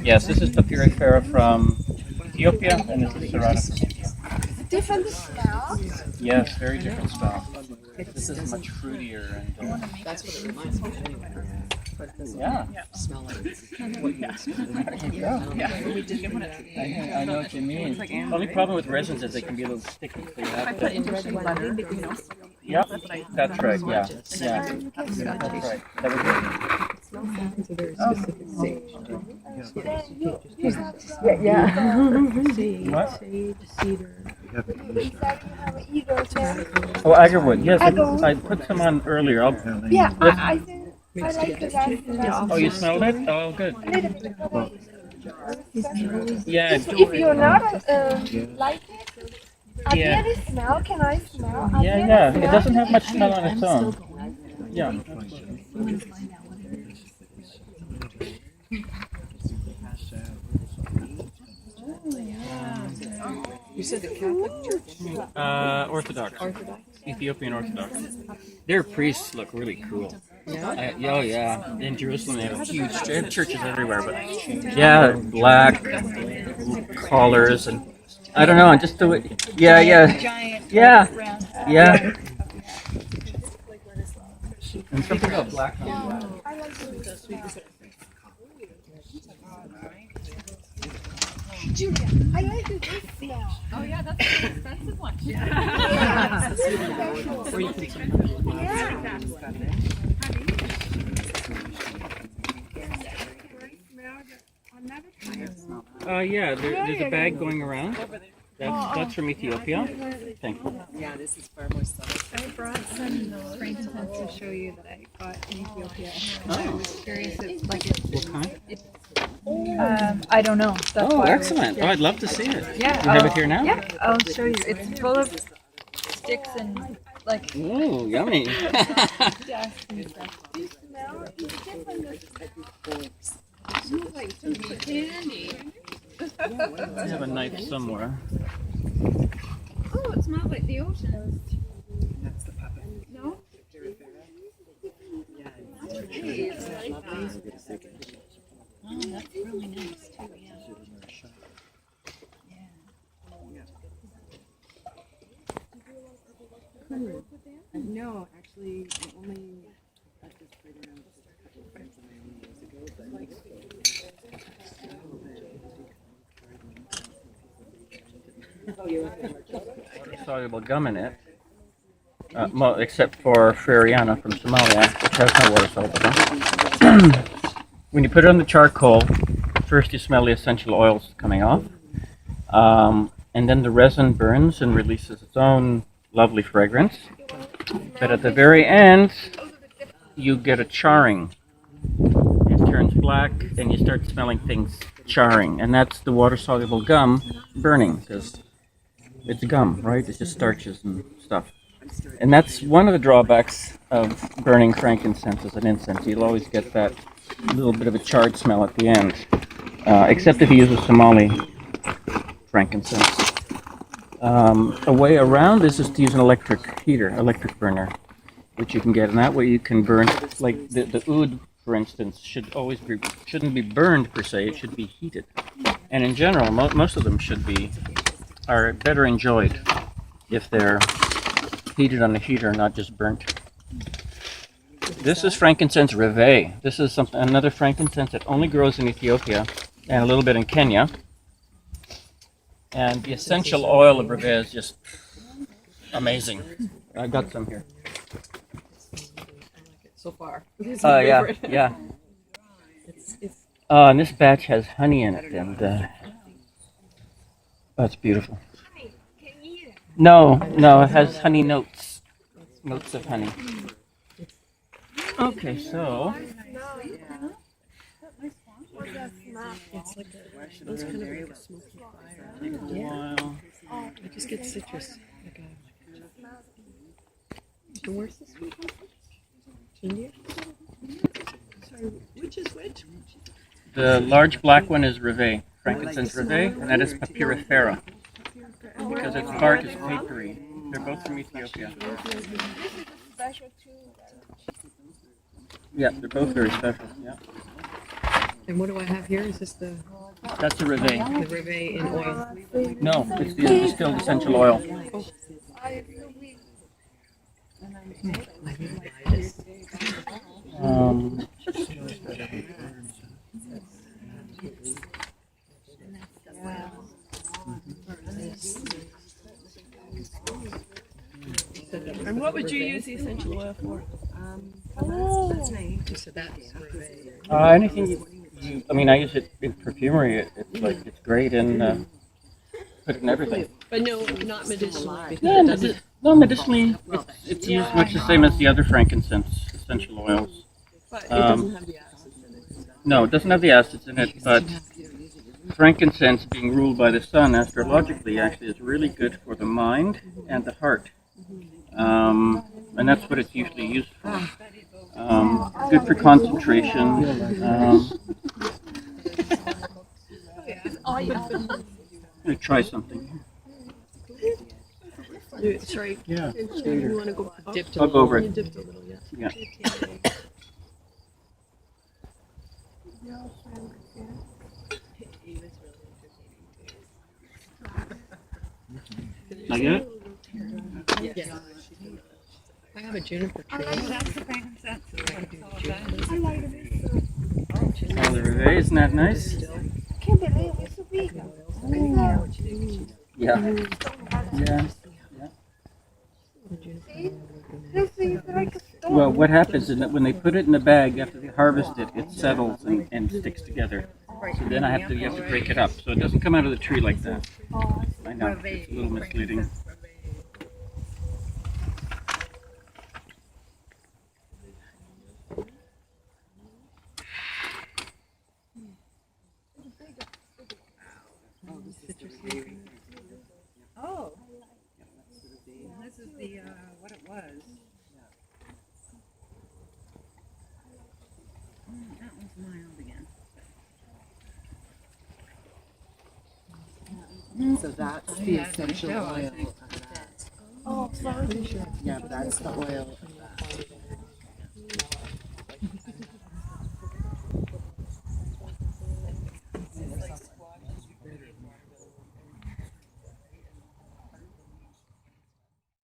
[SPEAKER 1] Yes, this is papyrifera from Ethiopia, and this is serrata from India.
[SPEAKER 7] Different smell.
[SPEAKER 1] Yes, very different smell. This is much fruitier and
[SPEAKER 5] That's what it reminds me of anyway. But it doesn't smell like what you
[SPEAKER 1] I know what you mean. The only problem with resins is they can be a little sticky. So you have to, yep, that's right. Yeah, yeah, that's right. That was it.
[SPEAKER 5] It's a very specific sage.
[SPEAKER 1] What?
[SPEAKER 5] Sage, cedar.
[SPEAKER 1] Oh, agarwood. Yes, I put some on earlier.
[SPEAKER 7] Yeah, I think I like the rest.
[SPEAKER 1] Oh, you smelled it? Oh, good. Yeah.
[SPEAKER 7] If you're not like it, I
[SPEAKER 1] Yeah.
[SPEAKER 7] really smell. Can I smell?
[SPEAKER 1] Yeah. It doesn't have much smell on its own. Yeah.
[SPEAKER 5] You said the Catholic Church?
[SPEAKER 1] Orthodox.
[SPEAKER 5] Orthodox?
[SPEAKER 1] Ethiopian Orthodox. Their priests look really cool.
[SPEAKER 5] Yeah.
[SPEAKER 1] Oh yeah, in Jerusalem they have huge they have churches everywhere, but yeah, black collars and I don't know, just the way. Yeah. And something about black on black.
[SPEAKER 7] Julia, I like the this smell.
[SPEAKER 4] Oh yeah, that's an expensive one.
[SPEAKER 5] Or you can
[SPEAKER 1] Yeah, there's a bag going around. That's from Ethiopia. Thank you.
[SPEAKER 5] Yeah, this is far more subtle.
[SPEAKER 6] I brought some frankincense to show you that I got in Ethiopia. I was curious if, like,
[SPEAKER 1] What kind?
[SPEAKER 6] I don't know. That's
[SPEAKER 1] Oh,
[SPEAKER 6] why I was-
[SPEAKER 1] excellent. Oh, I'd love to see it.
[SPEAKER 6] Yeah.
[SPEAKER 1] You have it here now?
[SPEAKER 6] Yeah, I'll show you. It's full of sticks and like
[SPEAKER 1] Ooh, yummy.
[SPEAKER 6] dust and stuff.
[SPEAKER 7] You smell it's different.
[SPEAKER 1] I have a knife somewhere.
[SPEAKER 7] Oh, it smells like the ocean.
[SPEAKER 5] That's the puppet.
[SPEAKER 7] No?
[SPEAKER 5] Yeah.
[SPEAKER 6] Oh, that's really nice too. Yeah.
[SPEAKER 5] No, actually, I only got this program with a couple of friends of mine when I was
[SPEAKER 1] Water-soluble gum in it. Except for Freriana from Somalia, which has no water-soluble gum. When you put it on the charcoal, first you smell the essential oils coming off, and then the resin burns and releases its own lovely fragrance. But at the very end, you get a charring. It turns black, and you start smelling things charring, and that's the water-soluble gum burning, because it's gum, right? It's just starches and stuff. And that's one of the drawbacks of burning frankincense as an incense. You'll always get that little bit of a charred smell at the end, except if you use a Somali frankincense. A way around this is to use an electric heater, electric burner, which you can get, and that way you can burn, like the oud, for instance, shouldn't be burned per se. It should be heated, and in general, most of them are better enjoyed if they're heated on a heater, not just burnt. This is frankincense reveille. This is another frankincense that only grows in Ethiopia and a little bit in Kenya. And the essential oil of reveille is just amazing. I got some here.
[SPEAKER 2] So far.
[SPEAKER 1] Yeah. And this batch has honey in it, and that's beautiful. No, it has honey notes of honey. Okay, so
[SPEAKER 2] It's like it's kind of like a smoky fire. Yeah. I just get citrus. And where's this one? India? Sorry, which is which?
[SPEAKER 1] the large black one is reveille, frankincense reveille, and that is papyrifera, because its bark is papery. They're both from Ethiopia. Yeah, they're both very special. Yeah.
[SPEAKER 2] And what do I have here? Is this
[SPEAKER 1] That's a reveille.
[SPEAKER 2] the reveille in oil?
[SPEAKER 1] No, it's the distilled essential oil.
[SPEAKER 2] And what would you use the essential oil for? That's nice. So that's reveille.
[SPEAKER 1] Anything I mean, I use it in perfumery. It's great in put it in everything.
[SPEAKER 2] But no, not medicinally. Because
[SPEAKER 1] Yeah,
[SPEAKER 2] it doesn't.
[SPEAKER 1] no, medicinally, it's used much the same as the other frankincense essential oils.
[SPEAKER 2] But it doesn't have the acids in it.
[SPEAKER 1] No, it doesn't have the acids in it, but frankincense, being ruled by the sun astrologically, actually is really good for the mind and the heart. And that's what it's usually used for. Good for concentration. Let me try something.
[SPEAKER 2] Sorry.
[SPEAKER 3] Yeah.
[SPEAKER 2] You want to go dipped a
[SPEAKER 1] I'll
[SPEAKER 2] little?
[SPEAKER 1] go over it.
[SPEAKER 2] You dipped a little, yeah.
[SPEAKER 1] Yeah. I get it?
[SPEAKER 2] Yeah. I have a juniper tree.
[SPEAKER 6] That's the frankincense.
[SPEAKER 1] Oh, the reveille, isn't that nice?
[SPEAKER 7] Can't believe it's so big.
[SPEAKER 1] Yeah. Yeah.
[SPEAKER 7] This is like a stone.
[SPEAKER 1] Well, what happens is that when they put it in the bag after they harvest it, it settles and sticks together. So then you have to break it up. So it doesn't come out of the tree like that. I know, it's a little misleading.
[SPEAKER 6] Oh. This is the what it was. That one's mild again.
[SPEAKER 8] So that's the essential oil of that.
[SPEAKER 7] Oh, sorry.
[SPEAKER 8] Yeah, that's the oil of